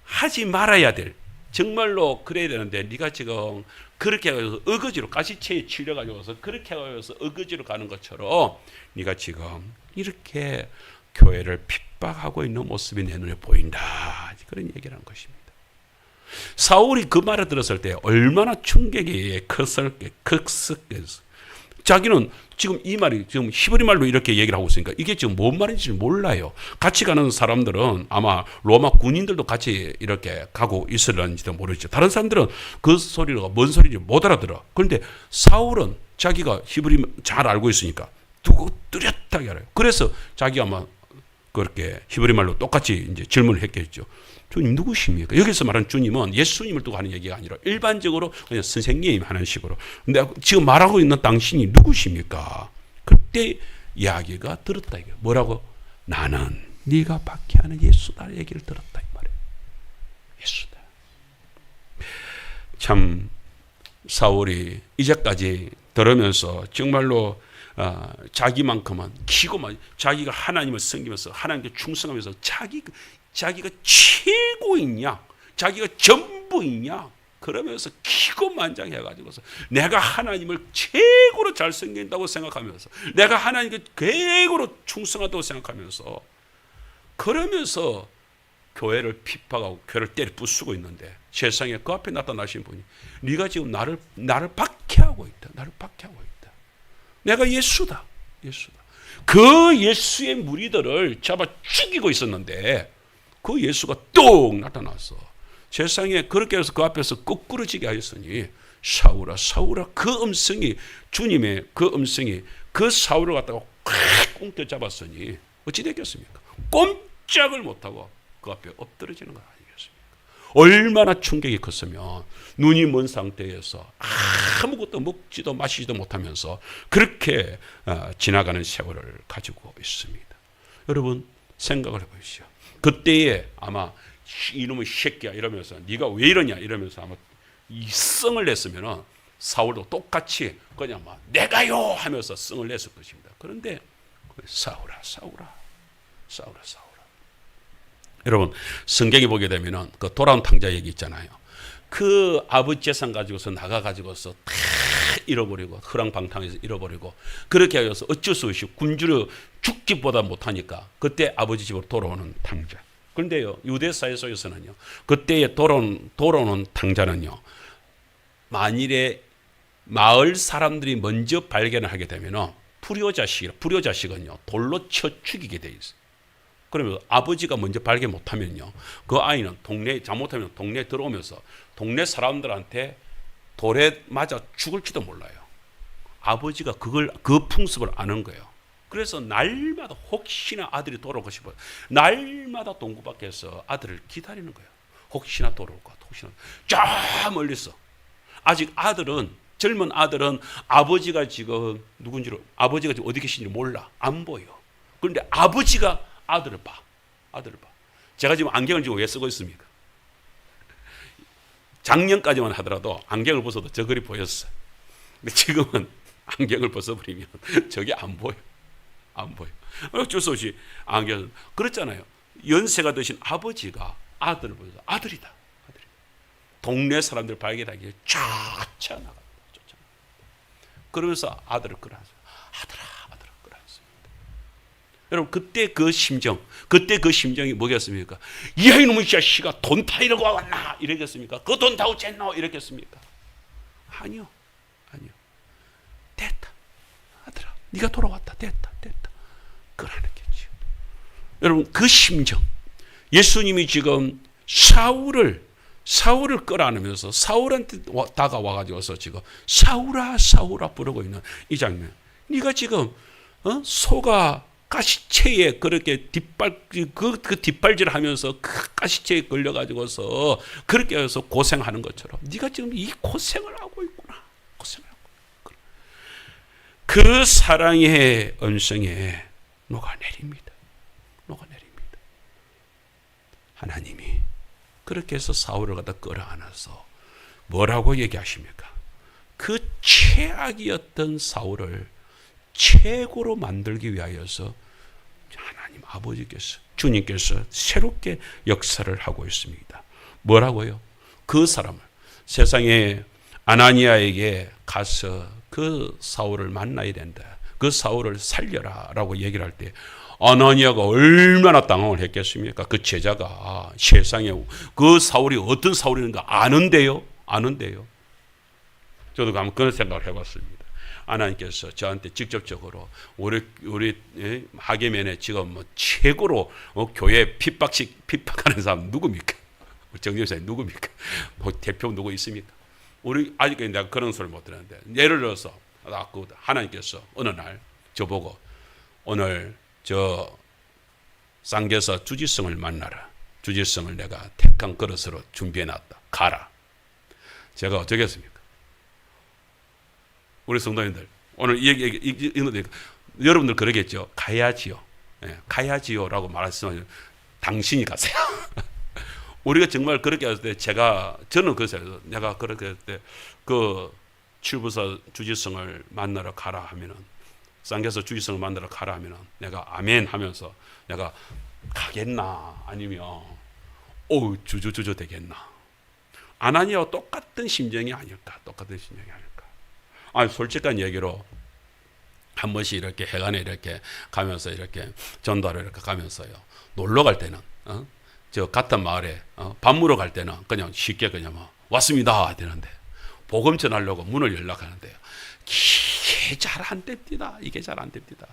하지 말아야 될, 정말로 그래야 되는데 네가 지금 그렇게 해서 어거지로 가시체에 치려가지고서 그렇게 해서 어거지로 가는 것처럼 네가 지금 이렇게 교회를 핍박하고 있는 모습이 내 눈에 보인다. 그런 얘기를 하는 것입니다. 사울이 그 말을 들었을 때 얼마나 충격이 컸을까. 자기는 지금 이 말이 지금 히브리 말로 이렇게 얘기를 하고 있으니까 이게 지금 뭔 말인지 몰라요. 같이 가는 사람들은 아마 로마 군인들도 같이 이렇게 가고 있을런지도 모르죠. 다른 사람들은 그 소리가 뭔 소리인지 못 알아들어. 그런데 사울은 자기가 히브리 잘 알고 있으니까 두고 뚜렷하게 알아요. 그래서 자기가 막 그렇게 히브리 말로 똑같이 이제 질문을 했겠죠. 주님 누구십니까? 여기서 말하는 주님은 예수님을 두고 하는 얘기가 아니라 일반적으로 그냥 선생님 하는 식으로. 근데 지금 말하고 있는 당신이 누구십니까? 그때 이야기가 들었다 이게 뭐라고? 나는 네가 박해하는 예수다 얘기를 들었다 이 말이에요. 예수다. 참 사울이 이제까지 들으면서 정말로 자기만큼은 키고만 자기가 하나님을 섬기면서 하나님께 충성하면서 자기가 최고이냐, 자기가 전부이냐, 그러면서 기고만장해가지고서 내가 하나님을 최고로 잘 섬긴다고 생각하면서, 내가 하나님께 최고로 충성하다고 생각하면서, 그러면서 교회를 핍박하고 교회를 때려 부수고 있는데 세상에 그 앞에 나타나신 분이 네가 지금 나를 박해하고 있다. 나를 박해하고 있다. 내가 예수다. 그 예수의 무리들을 잡아 죽이고 있었는데 그 예수가 뚝 나타났어. 세상에 그렇게 해서 그 앞에서 거꾸러지게 하였으니 사울아 사울아, 그 음성이, 주님의 그 음성이 그 사울을 갖다가 콱 꽁겨 잡았으니 어찌 됐겠습니까? 꼼짝을 못하고 그 앞에 엎드러지는 거 아니겠습니까? 얼마나 충격이 컸으면 눈이 먼 상태에서 아무것도 먹지도 마시지도 못하면서 그렇게 지나가는 세월을 가지고 있습니다. 여러분 생각을 해보십시오. 그때에 아마 이놈의 새끼야 이러면서 네가 왜 이러냐 이러면서 아마 성을 냈으면 사울도 똑같이 그냥 막 내가요 하면서 성을 냈을 것입니다. 그런데 사울아. 여러분 성경에 보게 되면은 그 돌아온 탕자 얘기 있잖아요. 그 아버지 재산 가지고서 나가 가지고서 다 잃어버리고 허랑방탕해서 잃어버리고 그렇게 해서 어쩔 수 없이 굶주려 죽기보다 못하니까 그때 아버지 집으로 돌아오는 탕자. 그런데요 유대 사회 속에서는요 그때에 돌아오는 탕자는요 만일에 마을 사람들이 먼저 발견을 하게 되면은 불효자식은요 돌로 쳐 죽이게 돼 있어요. 그러면 아버지가 먼저 발견 못하면요, 그 아이는 잘못하면 동네에 들어오면서 동네 사람들한테 돌에 맞아 죽을지도 몰라요. 아버지가 그 풍습을 아는 거예요. 그래서 날마다 혹시나 아들이 돌아오고 싶어요. 날마다 동구 밖에서 아들을 기다리는 거예요. 혹시나 돌아올 것 같아. 혹시나. 쫙 멀리서. 아직 젊은 아들은 아버지가 지금 아버지가 지금 어디 계신지 몰라. 안 보여. 그런데 아버지가 아들을 봐. 제가 지금 안경을 지금 왜 쓰고 있습니까? 작년까지만 하더라도 안경을 벗어도 저 글이 보였어요. 근데 지금은 안경을 벗어버리면 저게 안 보여. 어쩔 수 없이 안경. 그렇잖아요. 연세가 드신 아버지가 아들을 보여서 아들이다. 동네 사람들 발견하기에 쫓아나가. 그러면서 아들을 끌어안습니다. 아들아 끌어안습니다. 여러분 그때 그 심정이 뭐겠습니까? 이 아이놈의 자식아 돈 타이려고 왔나 이러겠습니까? 그 돈 타고 쨌노 이러겠습니까? 아니요. 됐다. 아들아 네가 돌아왔다. 됐다. 끌어안겠지요. 여러분 그 심정, 예수님이 지금 사울을 끌어안으면서 사울한테 다가와가지고서 지금 사울아 부르고 있는 이 장면. 네가 지금 소가 가시체에 그렇게 그 뒷발질을 하면서 그 가시체에 걸려가지고서 그렇게 해서 고생하는 것처럼 네가 지금 이 고생을 하고 있구나. 그 사랑의 음성에 녹아내립니다. 하나님이 그렇게 해서 사울을 갖다 끌어안아서 뭐라고 얘기하십니까? 그 최악이었던 사울을 최고로 만들기 위하여서 하나님 아버지께서, 주님께서 새롭게 역사를 하고 있습니다. 뭐라고요? 그 사람을 세상에 아나니아에게 가서 그 사울을 만나야 된다. 그 사울을 살려라 라고 얘기를 할 때 아나니아가 얼마나 당황을 했겠습니까? 그 제자가 세상에 그 사울이 어떤 사울인가 아는데요. 저도 한번 그런 생각을 해봤습니다. 하나님께서 저한테 직접적으로 우리 하계면에 지금 뭐 최고로 교회 핍박하는 사람 누굽니까? 정교사님 누굽니까? 뭐 대표 누구 있습니까? 우리 아직까지 내가 그런 소리를 못 들었는데, 예를 들어서 하나님께서 어느 날 저보고 오늘 저 쌍계사 주지성을 만나라. 주지성을 내가 택한 그릇으로 준비해놨다. 가라. 제가 어떻게 했습니까? 우리 성도님들 오늘 여러분들 그러겠죠. 가야지요. 가야지요라고 말했으면 당신이 가세요. 우리가 정말 그렇게 했을 때 저는 그랬어요. 내가 그렇게 했을 때 그 칠부사 주지성을 만나러 가라 하면은, 쌍계사 주지성을 만나러 가라 하면은 내가 아멘 하면서 내가 가겠나 아니면 주저 되겠나. 아나니아와 똑같은 심정이 아닐까. 솔직한 얘기로 한 번씩 이렇게 해관에 이렇게 가면서 이렇게 전도하러 이렇게 가면서요. 놀러 갈 때는 저 같은 마을에 밥 먹으러 갈 때는 그냥 쉽게 그냥 왔습니다 되는데, 복음 전하려고 문을 열락하는데요. 이게 잘 안 됩니다.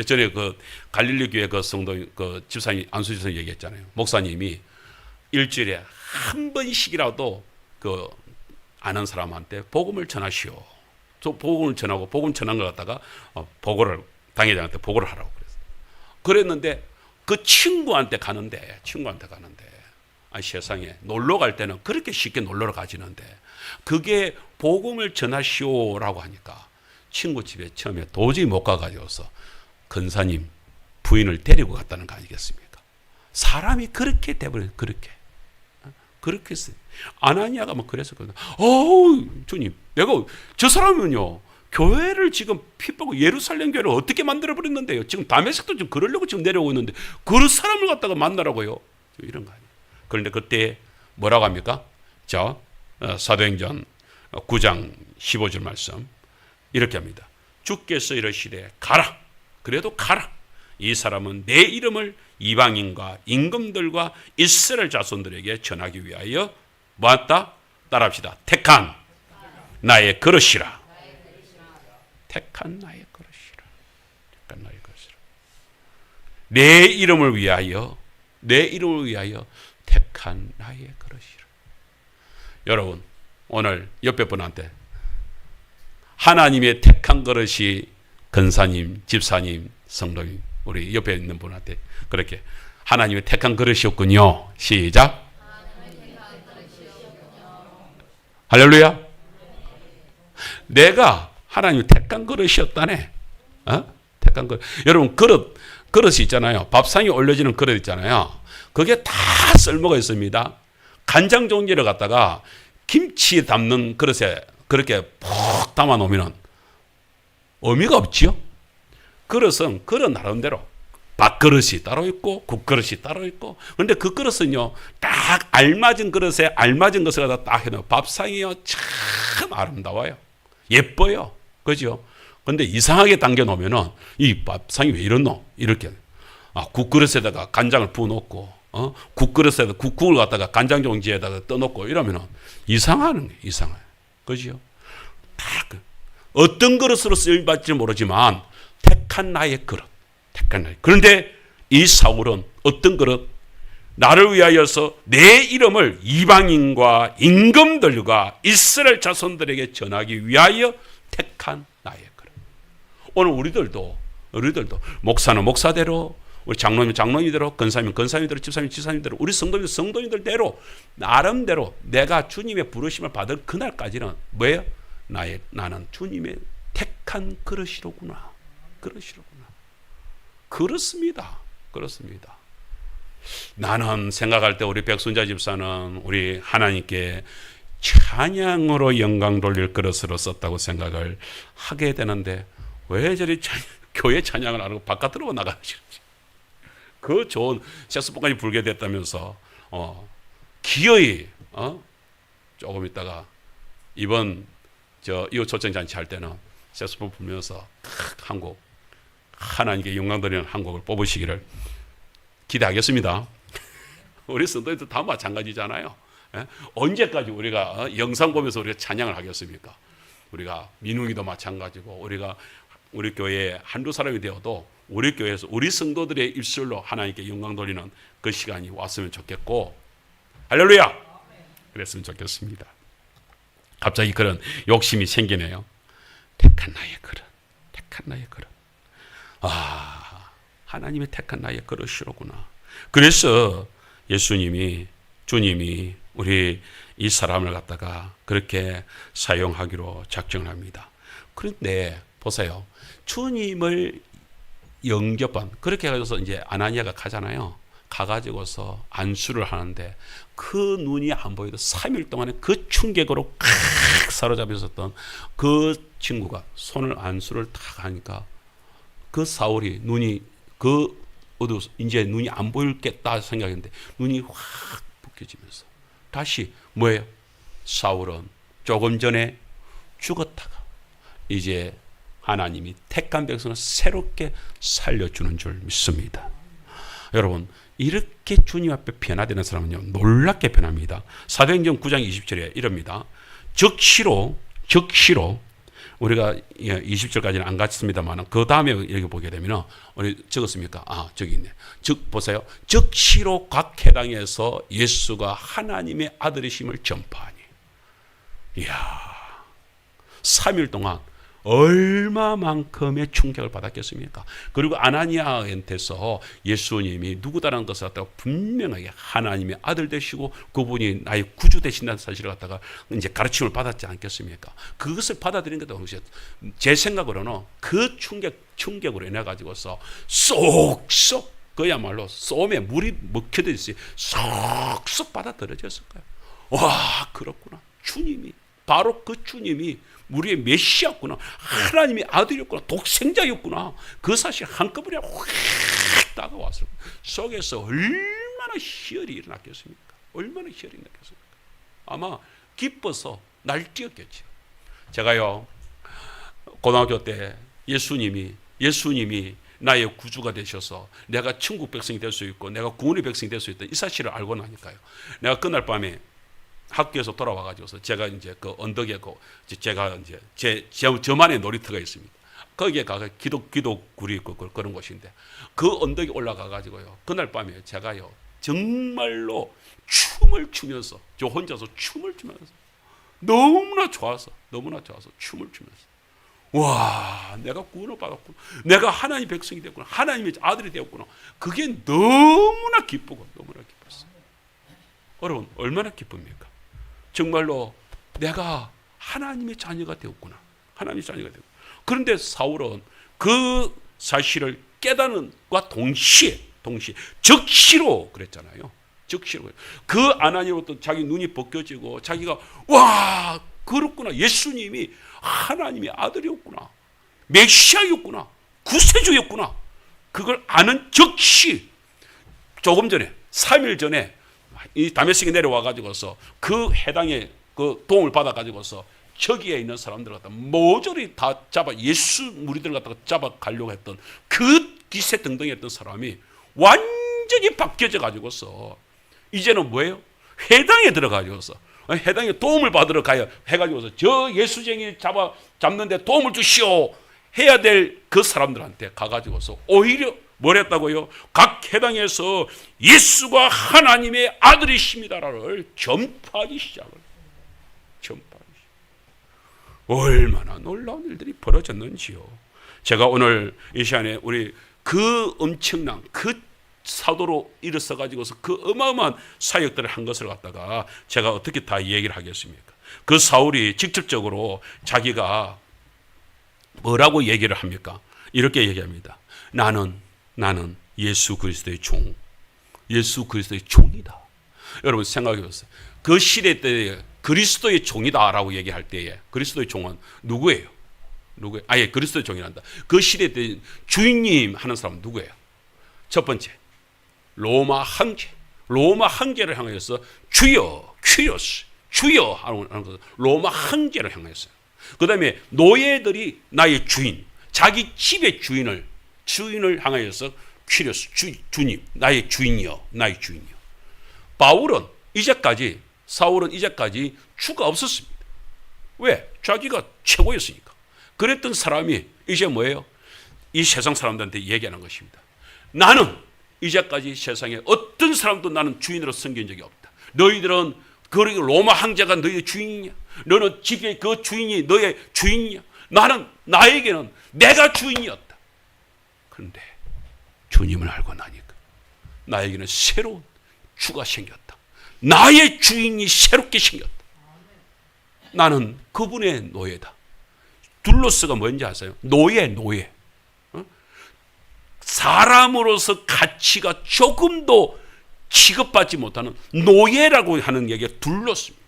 전에 그 갈릴리 교회 그 성도 그 집사님 안수 집사님 얘기했잖아요. 목사님이 일주일에 한 번씩이라도 그 아는 사람한테 복음을 전하시오. 저 복음을 전하고 복음 전한 걸 갖다가 당회장한테 보고를 하라고 그랬는데 그 친구한테 가는데 세상에 놀러 갈 때는 그렇게 쉽게 놀러 가지는데, 그게 복음을 전하시오라고 하니까 친구 집에 처음에 도저히 못 가가지고서 근사님 부인을 데리고 갔다는 거 아니겠습니까? 사람이 그렇게 돼버려요. 그렇게 했어요. 아나니아가 그랬었거든요. 주님, 내가 저 사람은요 교회를 지금 핍박하고 예루살렘 교회를 어떻게 만들어 버렸는데요. 지금 다메섹도 좀 그러려고 지금 내려오고 있는데 그 사람을 갖다가 만나라고요. 이런 거 아니에요. 그런데 그때 뭐라고 합니까? 자, 사도행전 9장 15절 말씀 이렇게 합니다. 주께서 이러시되 가라. 그래도 가라. 이 사람은 내 이름을 이방인과 임금들과 이스라엘 자손들에게 전하기 위하여 뭐했다? 따라합시다. 택한 나의 그릇이라. 택한 나의 그릇이라. 내 이름을 위하여 택한 나의 그릇이라. 여러분, 오늘 옆에 분한테 하나님의 택한 그릇이 권사님, 집사님, 성도님, 우리 옆에 있는 분한테 그렇게 하나님의 택한 그릇이었군요. 시작. 할렐루야. 내가 하나님의 택한 그릇이었다네. 택한 그릇. 여러분, 그릇이 있잖아요. 밥상에 올려지는 그릇 있잖아요. 그게 다 쓸모가 있습니다. 간장 종지를 갖다가 김치 담는 그릇에 그렇게 푹 담아 놓으면 의미가 없지요. 그릇은 그릇 나름대로 밥그릇이 따로 있고 국그릇이 따로 있고, 그런데 그 그릇은요 딱 알맞은 그릇에 알맞은 것을 갖다 딱 해놓으면 밥상이요 참 아름다워요. 예뻐요. 그죠? 근데 이상하게 당겨 놓으면은 이 밥상이 왜 이렇노? 이렇게 국그릇에다가 간장을 부어 놓고 국그릇에다 국을 갖다가 간장 종지에다가 떠 놓고 이러면은 이상하는 거예요. 이상해요. 그죠? 어떤 그릇으로 쓰일지 모르지만 택한 나의 그릇. 택한 나의. 그런데 이 사울은 어떤 그릇? 나를 위하여서 내 이름을 이방인과 임금들과 이스라엘 자손들에게 전하기 위하여 택한 나의 그릇. 오늘 우리들도 목사는 목사대로, 우리 장로님은 장로님대로, 권사님은 권사님대로, 집사님은 집사님대로, 우리 성도님은 성도님들대로 나름대로 내가 주님의 부르심을 받을 그날까지는 뭐예요? 나는 주님의 택한 그릇이로구나. 그렇습니다. 나는 생각할 때 우리 백순자 집사는 우리 하나님께 찬양으로 영광 돌릴 그릇으로 썼다고 생각을 하게 되는데 왜 저리 교회 찬양을 안 하고 바깥으로 나가시는지. 그 좋은 색소폰까지 불게 됐다면서 기어이 조금 있다가 이번 이웃 초청잔치 할 때는 색소폰 불면서 한 곡, 하나님께 영광 돌리는 한 곡을 뽑으시기를 기대하겠습니다. 우리 성도님들 다 마찬가지잖아요. 언제까지 우리가 영상 보면서 우리가 찬양을 하겠습니까? 우리가 민웅이도 마찬가지고 우리 교회에 한두 사람이 되어도 우리 교회에서 우리 성도들의 입술로 하나님께 영광 돌리는 그 시간이 왔으면 좋겠고, 할렐루야! 그랬으면 좋겠습니다. 갑자기 그런 욕심이 생기네요. 택한 나의 그릇. 하나님의 택한 나의 그릇이로구나. 그래서 주님이 우리 이 사람을 갖다가 그렇게 사용하기로 작정을 합니다. 그런데 보세요. 주님을 영접한, 그렇게 해서 이제 아나니아가 가잖아요. 가가지고서 안수를 하는데 그 눈이 안 보여도 3일 동안에 그 충격으로 사로잡혀 있었던 그 친구가 손을 안수를 탁 하니까 그 사울이 눈이 어두워서 이제 눈이 안 보일겠다 생각했는데 눈이 확 붉혀지면서 다시 뭐예요? 사울은 조금 전에 죽었다가 이제 하나님이 택한 백성을 새롭게 살려주는 줄 믿습니다. 여러분, 이렇게 주님 앞에 변화되는 사람은요 놀랍게 변합니다. 사도행전 9장 20절에 이럽니다. 즉시로 우리가 20절까지는 안 갔습니다만 그 다음에 여기 보게 되면 우리 적었습니까? 저기 있네. 보세요. 즉시로 각 회당에서 예수가 하나님의 아들이심을 전파하니. 이야, 3일 동안 얼마만큼의 충격을 받았겠습니까? 그리고 아나니아한테서 예수님이 누구다라는 것을 갖다가 분명하게 하나님의 아들 되시고 그분이 나의 구주 되신다는 사실을 갖다가 이제 가르침을 받았지 않겠습니까? 그것을 받아들이는 것도 제 생각으로는 그 충격으로 인해 가지고서 쏙쏙 그야말로 쏨에 물이 먹혀듯이 쏙쏙 받아들여졌을 거예요. 와, 그렇구나. 바로 그 주님이 우리의 메시아였구나. 하나님의 아들이었구나. 독생자였구나. 그 사실 한꺼번에 확 다가왔을 거예요. 속에서 얼마나 희열이 일어났겠습니까? 아마 기뻐서 날뛰었겠죠. 제가요 고등학교 때 예수님이 나의 구주가 되셔서 내가 천국 백성이 될 수 있고 내가 구원의 백성이 될 수 있다, 이 사실을 알고 나니까요. 내가 그날 밤에 학교에서 돌아와가지고서 제가 이제 그 언덕에 제가 이제 저만의 놀이터가 있습니다. 거기에 가서 기독굴이 있고 그런 곳인데 그 언덕에 올라가 가지고요. 그날 밤에 제가요 정말로 춤을 추면서 저 혼자서 춤을 추면서 너무나 좋아서 춤을 추면서 와, 내가 구원을 받았구나. 내가 하나님의 백성이 됐구나. 하나님의 아들이 되었구나. 그게 너무나 기쁘고 너무나 기뻤어요. 여러분 얼마나 기쁩니까? 정말로 내가 하나님의 자녀가 되었구나. 하나님의 자녀가 되었구나. 그런데 사울은 그 사실을 깨닫는과 동시에 적시로 그랬잖아요. 적시로. 그 아나니로부터 자기 눈이 벗겨지고 자기가 와, 그렇구나. 예수님이 하나님의 아들이었구나. 메시아였구나. 구세주였구나. 그걸 아는 적시 조금 전에 3일 전에 이 다메섹에 내려와 가지고서 그 해당의 그 도움을 받아 가지고서 저기에 있는 사람들 갖다 모조리 다 잡아 예수 무리들 갖다가 잡아 가려고 했던 그 기세등등했던 사람이 완전히 바뀌어져 가지고서 이제는 뭐예요? 회당에 들어가지고서 해당에 도움을 받으러 가야 해가지고서 저 예수쟁이 잡는데 도움을 주시오 해야 될 그 사람들한테 가가지고서 오히려 뭘 했다고요? 각 해당에서 예수가 하나님의 아들이십니다를 전파하기 시작을. 얼마나 놀라운 일들이 벌어졌는지요. 제가 오늘 이 시간에 우리 그 엄청난 그 사도로 일어서 가지고서 그 어마어마한 사역들을 한 것을 갖다가 제가 어떻게 다 얘기를 하겠습니까? 그 사울이 직접적으로 자기가 뭐라고 얘기를 합니까? 이렇게 얘기합니다. 나는 예수 그리스도의 종, 예수 그리스도의 종이다. 여러분 생각해 보세요. 그 시대 때 그리스도의 종이다라고 얘기할 때에 그리스도의 종은 누구예요? 아예 그리스도의 종이란다. 그 시대 때 주인님 하는 사람은 누구예요? 첫 번째 로마 황제를 향하여서 주여 퀴리오스 주여 하는 것은 로마 황제를 향하였어요. 그 다음에 노예들이 나의 주인, 자기 집의 주인을 향하여서 퀴리오스 주님 나의 주인이여. 사울은 이제까지 주가 없었습니다. 왜? 자기가 최고였으니까. 그랬던 사람이 이제 뭐예요? 이 세상 사람들한테 얘기하는 것입니다. 나는 이제까지 세상에 어떤 사람도 나는 주인으로 섬긴 적이 없다. 너희들은 그리고 로마 황제가 너희의 주인이냐? 너는 집에 그 주인이 너의 주인이냐? 나에게는 내가 주인이었다. 그런데 주님을 알고 나니까 나에게는 새로운 주가 생겼다. 나의 주인이 새롭게 생겼다. 나는 그분의 노예다. 둘로스가 뭔지 아세요? 노예. 사람으로서 가치가 조금도 취급받지 못하는 노예라고 하는 얘기가 둘로스입니다.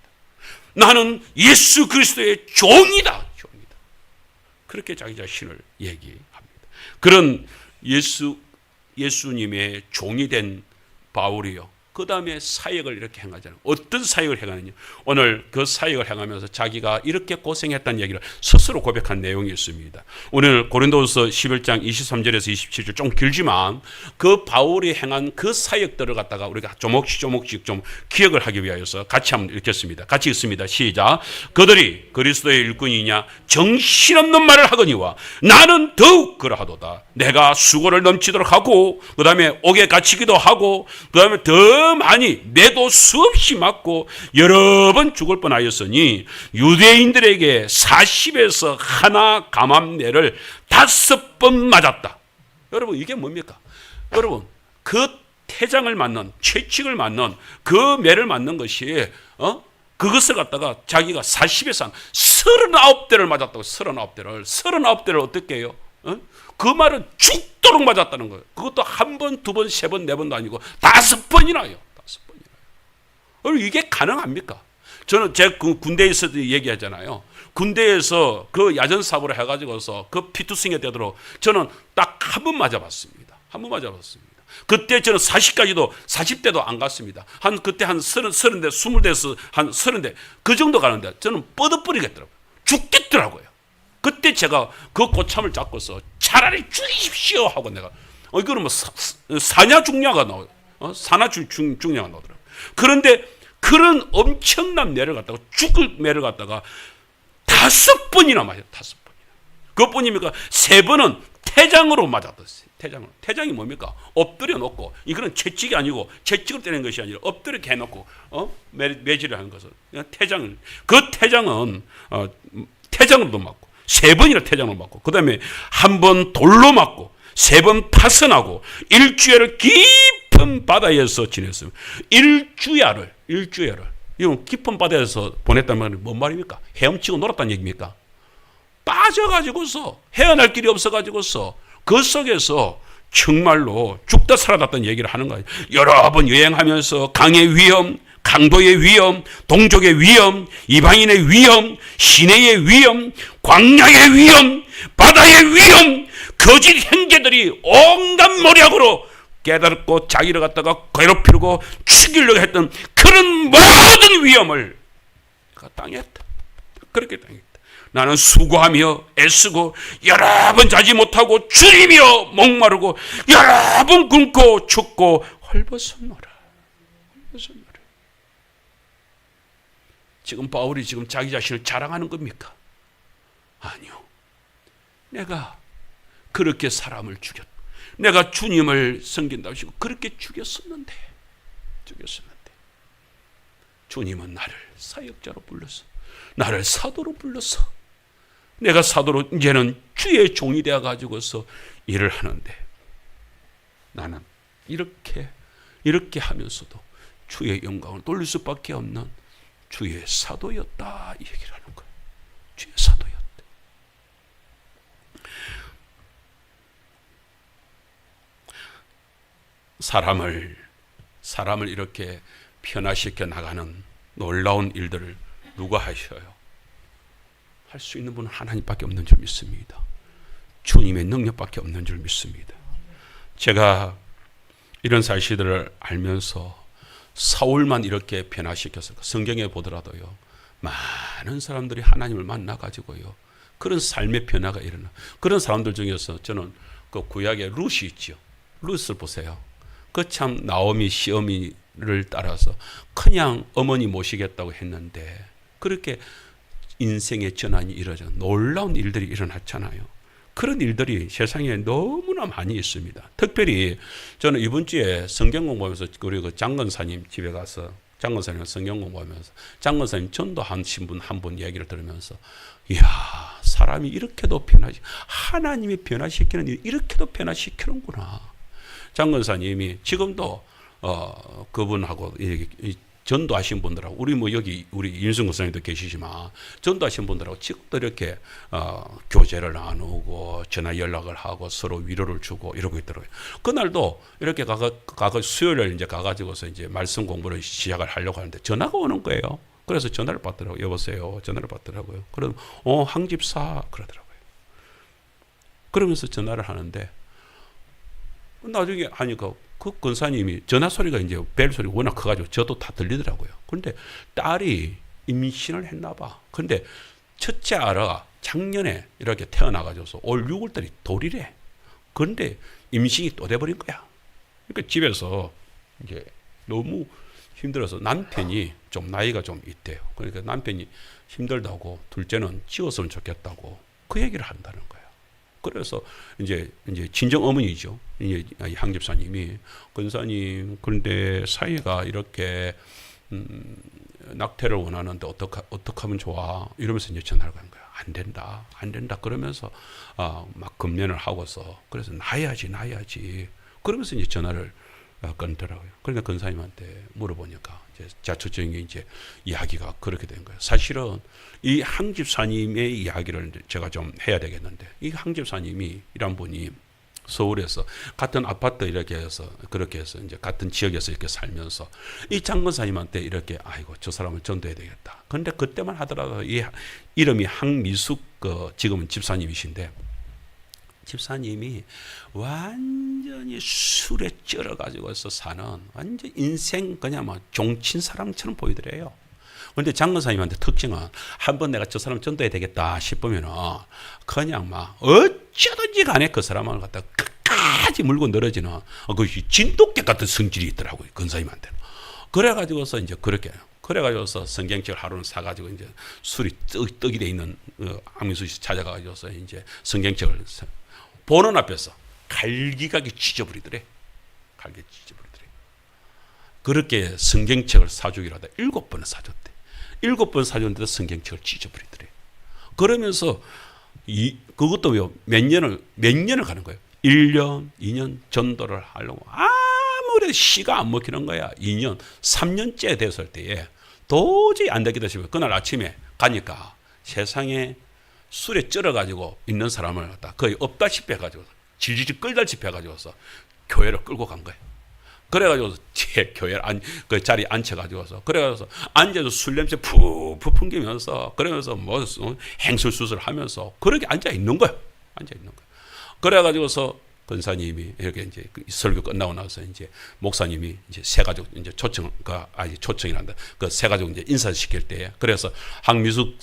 나는 예수 그리스도의 종이다. 그렇게 자기 자신을 얘기합니다. 그런 예수님의 종이 된 바울이요. 그 다음에 사역을 이렇게 행하잖아요. 어떤 사역을 행하느냐. 오늘 그 사역을 행하면서 자기가 이렇게 고생했다는 얘기를 스스로 고백한 내용이 있습니다. 오늘 고린도후서 11장 23절에서 27절 좀 길지만 그 바울이 행한 그 사역들을 갖다가 우리가 조목씩 좀 기억을 하기 위하여서 같이 한번 읽겠습니다. 같이 읽습니다. 시작. 그들이 그리스도의 일꾼이냐 정신없는 말을 하거니와 나는 더욱 그러하도다. 내가 수고를 넘치도록 하고 그 다음에 옥에 갇히기도 하고 그 다음에 더 많이 매도 수없이 맞고 여러 번 죽을 뻔하였으니 유대인들에게 40에서 하나 감암매를 5번 맞았다. 여러분 이게 뭡니까? 여러분 그 태장을 맞는 채찍을 맞는 그 매를 맞는 것이 그것을 갖다가 자기가 40에서 39대를 맞았다고. 39대를 어떻게 해요? 그 말은 죽도록 맞았다는 거예요. 그것도 한 번, 두 번, 세 번, 네 번도 아니고 5번이나요. 5번이나요. 이게 가능합니까? 저는 제 군대에서도 얘기하잖아요. 군대에서 그 야전 사고를 해가지고서 그 피투성이 되도록 저는 딱 한 번 맞아봤습니다. 그때 저는 40대도 안 갔습니다. 그때 한 30대, 20대에서 한 30대 그 정도 가는데 저는 뻗어버리겠더라고요. 죽겠더라고요. 그때 제가 그 고참을 잡고서 차라리 죽이십시오 하고 내가 이거는 뭐 사냐 죽냐가 나와요. 사나 죽냐가 나오더라고요. 그런데 그런 엄청난 매를 갖다가 죽을 매를 갖다가 5번이나 맞아요. 5번이나. 그것뿐입니까? 세 번은 태장으로 맞아들었어요. 태장이 뭡니까? 엎드려 놓고, 이거는 채찍이 아니고 채찍을 때리는 것이 아니라 엎드려 해놓고 매질을 하는 것을 태장을, 그 태장은 태장으로도 맞고, 세 번이나 태장으로 맞고, 그 다음에 한 번 돌로 맞고, 세 번 파선하고, 일주야를 깊은 바다에서 지냈어요. 일주야를 이건 깊은 바다에서 보냈단 말이 뭔 말입니까? 헤엄치고 놀았다는 얘기입니까? 빠져가지고서 헤어날 길이 없어가지고서 그 속에서 정말로 죽다 살아났다는 얘기를 하는 거예요. 여러 번 여행하면서 강의 위험, 강도의 위험, 동족의 위험, 이방인의 위험, 시내의 위험, 광야의 위험, 바다의 위험, 거짓 형제들이 온갖 모략으로 깨닫고 자기를 갖다가 괴롭히려고 죽이려고 했던 그런 모든 위험을 당했다. 그렇게 당했다. 나는 수고하며 애쓰고 여러 번 자지 못하고 줄이며 목마르고 여러 번 굶고 춥고 헐벗었노라. 지금 바울이 지금 자기 자신을 자랑하는 겁니까? 아니요. 내가 그렇게 사람을 죽였다. 내가 주님을 섬긴다고 하시고 그렇게 죽였었는데 주님은 나를 사역자로 불러서, 나를 사도로 불러서, 내가 사도로 이제는 주의 종이 되어 가지고서 일을 하는데, 나는 이렇게 하면서도 주의 영광을 돌릴 수밖에 없는 주의 사도였다, 이 얘기를 하는 거예요. 주의 사도였다. 사람을 이렇게 변화시켜 나가는 놀라운 일들을 누가 하셔요? 할 수 있는 분은 하나님밖에 없는 줄 믿습니다. 주님의 능력밖에 없는 줄 믿습니다. 제가 이런 사실들을 알면서 사울만 이렇게 변화시켜서 성경에 보더라도요, 많은 사람들이 하나님을 만나가지고요, 그런 삶의 변화가 일어나. 그런 사람들 중에서 저는 그 구약의 룻이 있죠. 룻을 보세요. 그 참 나오미 시어미를 따라서 그냥 어머니 모시겠다고 했는데 그렇게 인생의 전환이 이루어져 놀라운 일들이 일어났잖아요. 그런 일들이 세상에 너무나 많이 있습니다. 특별히 저는 이번 주에 성경 공부하면서 우리 그 장건사님 집에 가서 장건사님 성경 공부하면서 장건사님 전도하신 분 한 분 얘기를 들으면서, 이야, 사람이 이렇게도 하나님이 변화시키는 일 이렇게도 변화시키는구나. 장건사님이 지금도 그분하고 전도하신 분들하고, 우리 뭐 여기 우리 윤승 목사님도 계시지만 전도하신 분들하고 지금도 이렇게 교제를 나누고 전화 연락을 하고 서로 위로를 주고 이러고 있더라고요. 그날도 이렇게 가가 수요일에 이제 가가지고서 이제 말씀 공부를 시작을 하려고 하는데 전화가 오는 거예요. 그래서 전화를 받더라고요. 여보세요. 전화를 받더라고요. 그럼 항집사 그러더라고요. 그러면서 전화를 하는데 나중에 하니까 그 권사님이 전화 소리가 이제 벨 소리가 워낙 커가지고 저도 다 들리더라고요. 그런데 딸이 임신을 했나 봐. 근데 첫째 아가 작년에 이렇게 태어나가지고서 올 6월달이 돌이래. 그런데 임신이 또 돼버린 거야. 그러니까 집에서 이제 너무 힘들어서 남편이 좀 나이가 좀 있대요. 그러니까 남편이 힘들다고 둘째는 지웠으면 좋겠다고 그 얘기를 한다는 거예요. 그래서 이제 친정 어머니죠. 이제 향 집사님이, 권사님, 그런데 사이가 이렇게 낙태를 원하는데 어떻게 하면 좋아? 이러면서 이제 전화를 간 거야. 안 된다. 그러면서 막 금연을 하고서, 그래서 나야지. 그러면서 이제 전화를 끊더라고요. 그러니까 권사님한테 물어보니까 이제 자초적인 게 이제 이야기가 그렇게 된 거예요. 사실은 이 항 집사님의 이야기를 제가 좀 해야 되겠는데, 이 항 집사님이 이란 분이 서울에서 같은 아파트 이렇게 해서 그렇게 해서 이제 같은 지역에서 이렇게 살면서 이 장건사님한테 이렇게 아이고 저 사람을 전도해야 되겠다. 그런데 그때만 하더라도 이 이름이 항미숙 지금은 집사님이신데, 집사님이 완전히 술에 쩔어가지고서 사는 완전 인생 그냥 막 종친 사람처럼 보이더래요. 그런데 장건사님한테 특징은 한번 내가 저 사람 전도해야 되겠다 싶으면은 그냥 막 어쩌든지 간에 그 사람을 갖다 끝까지 물고 늘어지는 그 진돗개 같은 성질이 있더라고요. 건사님한테는. 그래가지고서 이제 그렇게 그래가지고서 성경책을 하루는 사가지고 이제 술이 떡이 돼 있는 항민수 씨 찾아가가지고서 이제 성경책을 보는 앞에서 갈기갈기 찢어버리더래. 갈기 찢어버리더래. 그렇게 성경책을 사주기로 하다 7번을 사줬대. 7번 사줬는데도 성경책을 찢어버리더래. 그러면서 그것도 몇 년을 가는 거예요. 1년, 2년 전도를 하려고 아무래도 시가 안 먹히는 거야. 2년, 3년째 됐을 때에 도저히 안 되겠다 싶어요. 그날 아침에 가니까 세상에 술에 쩔어가지고 있는 사람을 갖다 거의 없다시피 해가지고 질질 끌다시피 해가지고서 교회를 끌고 간 거예요. 그래가지고 제 교회 그 자리에 앉혀가지고서 그래가지고 앉아서 술 냄새 푹 풍기면서 그러면서 뭐 행설수설 하면서 그렇게 앉아 있는 거예요. 앉아 있는 거예요. 그래가지고서 권사님이 이렇게 이제 설교 끝나고 나서 이제 목사님이 이제 새 가족 이제 초청이란다. 그 새 가족 이제 인사시킬 때 그래서 황미숙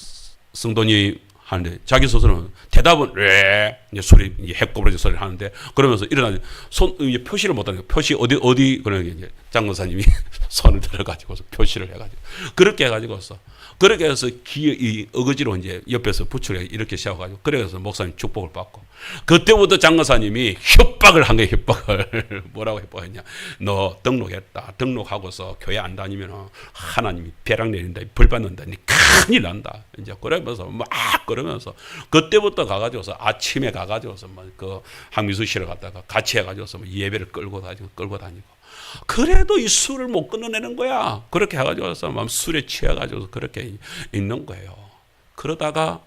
성도님 하는데 자기 스스로는 대답은 왜 이제 소리 이제 해꼬부러진 소리를 하는데 그러면서 일어나 손 이제 표시를 못하는 표시 어디 그런 게 이제 장로사님이 손을 들어가지고서 표시를 해가지고 그렇게 해가지고서 그렇게 해서 이 어거지로 이제 옆에서 부추를 이렇게 세워가지고 그래서 목사님 축복을 받고 그때부터 장로사님이 협박을 한 거예요. 협박을 뭐라고 협박했냐? 너 등록했다. 등록하고서 교회 안 다니면 하나님이 벼락 내린다. 벌 받는다. 니 큰일 난다. 이제 그러면서 막 그러면서 그때부터 가가지고서 아침에 가가지고서 그 황미수 씨를 갖다가 같이 해가지고서 예배를 끌고 다니고 그래도 이 술을 못 끊어내는 거야. 그렇게 해가지고서 막 술에 취해가지고 그렇게 있는 거예요. 그러다가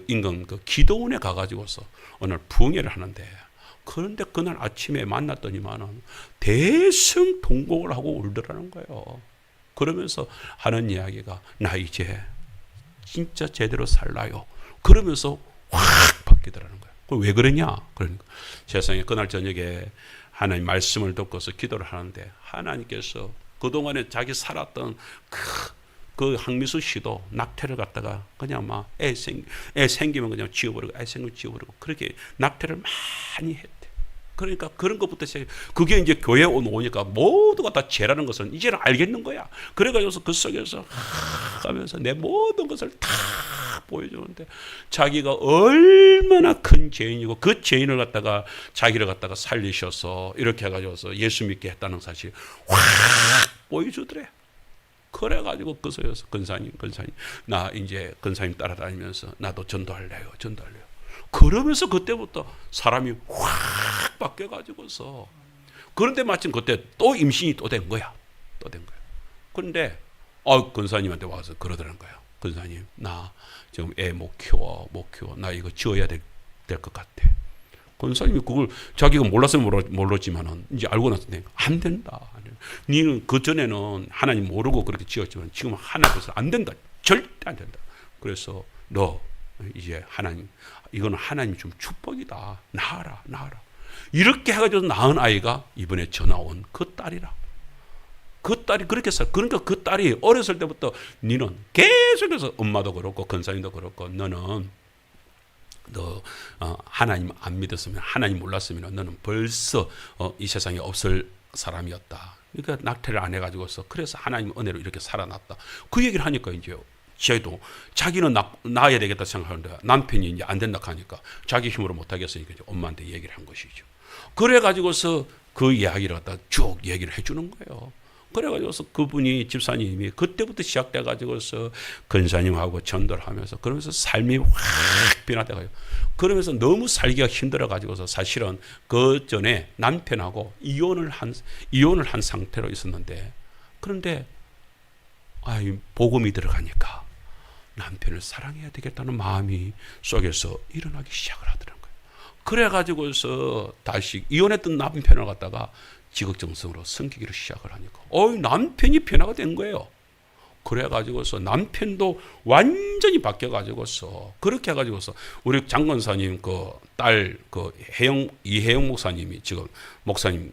인근 그 기도원에 가가지고서 어느 날 부흥회를 하는데 그런데 그날 아침에 만났더니만은 대성통곡을 하고 울더라는 거예요. 그러면서 하는 이야기가 나 이제 진짜 제대로 살라요. 그러면서 확 바뀌더라는 거예요. 왜 그러냐? 그러니까 세상에 그날 저녁에 하나님 말씀을 듣고서 기도를 하는데 하나님께서 그동안에 자기 살았던 그 황미수 씨도 낙태를 갖다가 그냥 막 애 생기면 그냥 지워버리고 애 생기면 지워버리고 그렇게 낙태를 많이 했대. 그러니까 그런 것부터 시작해. 그게 이제 교회에 오니까 모두가 다 죄라는 것을 이제는 알겠는 거야. 그래가지고 그 속에서 가면서 내 모든 것을 다 보여주는데 자기가 얼마나 큰 죄인이고 그 죄인을 갖다가 자기를 갖다가 살리셔서 이렇게 해가지고서 예수 믿게 했다는 사실 확 보여주더래. 그래가지고 그 속에서 권사님 나 이제 권사님 따라다니면서 나도 전도할래요. 그러면서 그때부터 사람이 확 바뀌어가지고서 그런데 마침 그때 또 임신이 또 된 거야. 그런데 권사님한테 와서 그러더라는 거예요. 권사님 나 지금 애 못 키워 나 이거 지어야 될 것 같아. 권사님이 그걸 자기가 몰랐으면 몰랐지만은 이제 알고 나서 안 된다. 니는 그 전에는 하나님 모르고 그렇게 지었지만 지금 하나님께서 안 된다. 절대 안 된다. 그래서 너 이제 하나님 이거는 하나님 좀 축복이다. 낳아라. 이렇게 해가지고 낳은 아이가 이번에 전화 온 그 딸이라. 그 딸이 그렇게 그러니까 그 딸이 어렸을 때부터 니는 계속해서 엄마도 그렇고 권사님도 그렇고 너는 너 하나님 안 믿었으면 하나님 몰랐으면 너는 벌써 이 세상에 없을 사람이었다. 그러니까 낙태를 안 해가지고서 그래서 하나님 은혜로 이렇게 살아났다. 그 얘기를 하니까 이제 저희도 자기는 낳아야 되겠다 생각하는데 남편이 이제 안 된다 하니까 자기 힘으로 못 하겠으니까 이제 엄마한테 얘기를 한 것이죠. 그래가지고서 그 이야기를 갖다 쭉 얘기를 해주는 거예요. 그래가지고서 그분이 집사님이 그때부터 시작돼가지고서 권사님하고 전도를 하면서 그러면서 삶이 확 변화돼가지고 그러면서 너무 살기가 힘들어가지고서 사실은 그 전에 남편하고 이혼을 한 상태로 있었는데 그런데 복음이 들어가니까 남편을 사랑해야 되겠다는 마음이 속에서 일어나기 시작을 하더라고요. 그래가지고서 다시 이혼했던 남편을 갖다가 지극정성으로 섬기기를 시작을 하니까 남편이 변화가 된 거예요. 그래가지고서 남편도 완전히 바뀌어가지고서 그렇게 해가지고서 우리 장건사님 그 딸 그 이혜영 목사님이 지금 목사님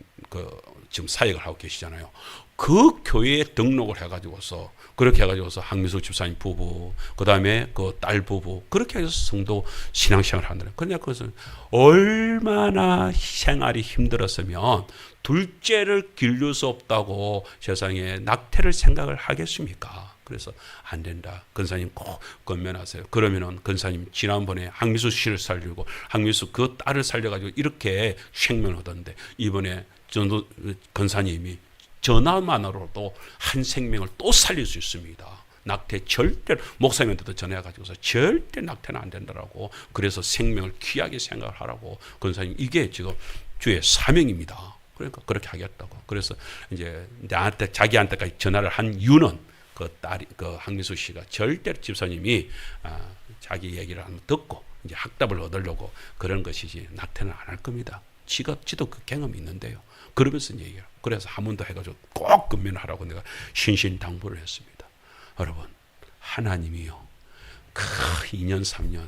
지금 사역을 하고 계시잖아요. 그 교회에 등록을 해가지고서 그렇게 해가지고서 황미숙 집사님 부부 그 다음에 그 딸 부부 그렇게 해서 성도 신앙생활을 한다는. 그러니까 그것은 얼마나 생활이 힘들었으면 둘째를 기를 수 없다고 세상에 낙태를 생각을 하겠습니까? 그래서 안 된다. 권사님 꼭 건면하세요. 그러면은 권사님 지난번에 항미수 씨를 살리고 항미수 그 딸을 살려가지고 이렇게 생명을 얻었는데 이번에 전도 권사님이 전화만으로도 한 생명을 또 살릴 수 있습니다. 낙태 절대 목사님한테도 전해가지고서 절대 낙태는 안 된다라고 그래서 생명을 귀하게 생각을 하라고 권사님 이게 지금 주의 사명입니다. 그러니까 그렇게 하겠다고. 그래서 이제 나한테 자기한테까지 전화를 한 이유는 그 딸이 그 항미수 씨가 절대로 집사님이 자기 얘기를 한번 듣고 이제 학답을 얻으려고 그런 것이지 낙태는 안 할 겁니다. 지도 그 경험이 있는데요. 그러면서 얘기해요. 그래서 한 번 더 해가지고 꼭 건면하라고 내가 신신당부를 했습니다. 여러분 하나님이요 그 2년 3년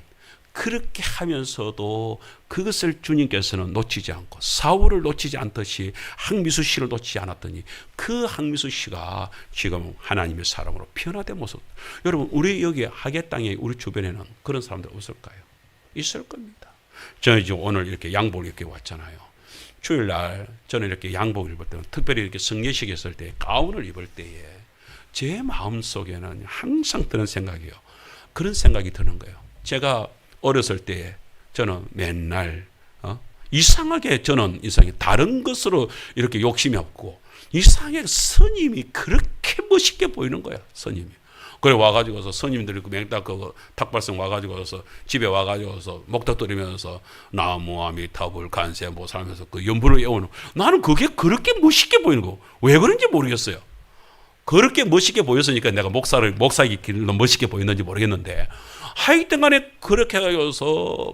그렇게 하면서도 그것을 주님께서는 놓치지 않고 사울을 놓치지 않듯이 항미수 씨를 놓치지 않았더니 그 항미수 씨가 지금 하나님의 사람으로 변화된 모습. 여러분 우리 여기 하계 땅에 우리 주변에는 그런 사람들 없을까요? 있을 겁니다. 저는 지금 오늘 이렇게 양복을 이렇게 왔잖아요. 주일날 저는 이렇게 양복을 입을 때는 특별히 이렇게 성례식 했을 때 가운을 입을 때에 제 마음속에는 항상 드는 생각이에요. 그런 생각이 드는 거예요. 제가 어렸을 때 저는 맨날 이상하게 저는 이상하게 다른 것으로 이렇게 욕심이 없고 이상하게 스님이 그렇게 멋있게 보이는 거야. 스님이. 그래 와가지고서 스님들이 그 맹딱 그 탁발성 와가지고서 집에 와가지고서 목탁 들이면서 나무 아미타불 간세모 살면서 그 연불을 외우는 나는 그게 그렇게 멋있게 보이는 거. 왜 그런지 모르겠어요. 그렇게 멋있게 보였으니까 내가 목사기 길로 멋있게 보였는지 모르겠는데 하여튼 간에 그렇게 해서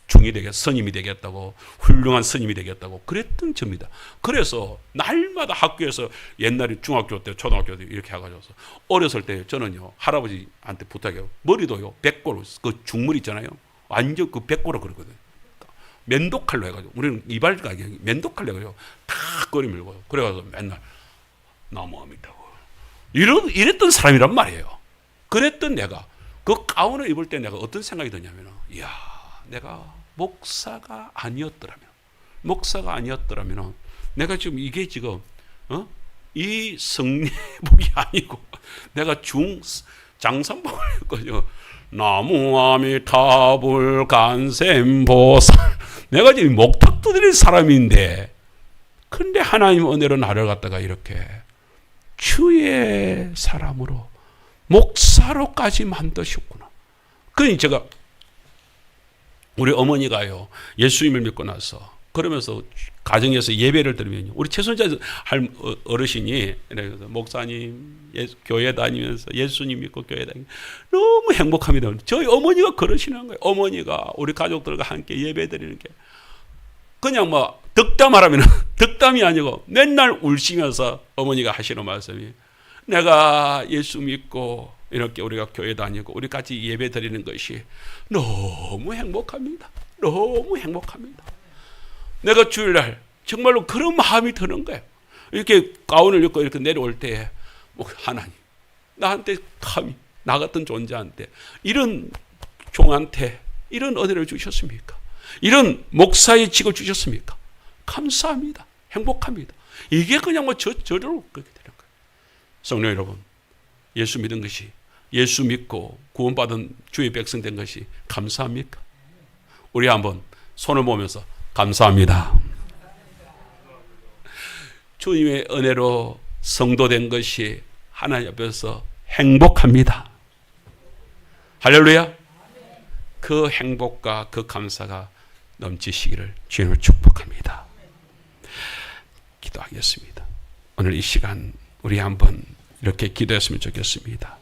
중이 되겠, 스님이 되겠다고 훌륭한 스님이 되겠다고 그랬던 점이다. 그래서 날마다 학교에서 옛날에 중학교 때 초등학교 때 이렇게 해가지고서 어렸을 때 저는요 할아버지한테 부탁해요. 머리도요 백골로 그 중물 있잖아요. 완전 그 백골로 그러거든요. 면도칼로 해가지고 우리는 이발가 면도칼로 해가지고 다 꼬리 밀고요. 그래가지고 맨날 나무합니다. 이랬던 사람이란 말이에요. 그랬던 내가 그 가운을 입을 때 내가 어떤 생각이 드냐면 이야 내가 목사가 아니었더라면 내가 지금 이게 지금 이 성례복이 아니고 내가 장산복을 했거든요. 나무아미타불 간셈보살 내가 지금 목탁 두드릴 사람인데 근데 하나님 은혜로 나를 갖다가 이렇게 주의 사람으로 목사로까지 만드셨구나. 그러니 제가 우리 어머니가요 예수님을 믿고 나서 그러면서 가정에서 예배를 드리면요 우리 최순자 어르신이 목사님 교회 다니면서 예수님 믿고 교회 다니면서 너무 행복합니다. 저희 어머니가 그러시는 거예요. 어머니가 우리 가족들과 함께 예배 드리는 게 그냥 뭐 덕담하라면 덕담이 아니고 맨날 울시면서 어머니가 하시는 말씀이 내가 예수 믿고 이렇게 우리가 교회 다니고 우리 같이 예배 드리는 것이 너무 행복합니다. 너무 행복합니다. 내가 주일날 정말로 그런 마음이 드는 거예요. 이렇게 가운을 입고 이렇게 내려올 때에 하나님 나한테 감히 나 같은 존재한테 이런 종한테 이런 은혜를 주셨습니까? 이런 목사의 직을 주셨습니까? 감사합니다. 행복합니다. 이게 그냥 뭐 저절로 그렇게 되는 거예요. 성도 여러분, 예수 믿은 것이 예수 믿고 구원받은 주의 백성 된 것이 감사합니까? 우리 한번 손을 모으면서 감사합니다. 주님의 은혜로 성도된 것이 하나님 앞에서 행복합니다. 할렐루야. 그 행복과 그 감사가 넘치시기를 주님을 축복합니다. 기도하겠습니다. 오늘 이 시간 우리 한번 이렇게 기도했으면 좋겠습니다.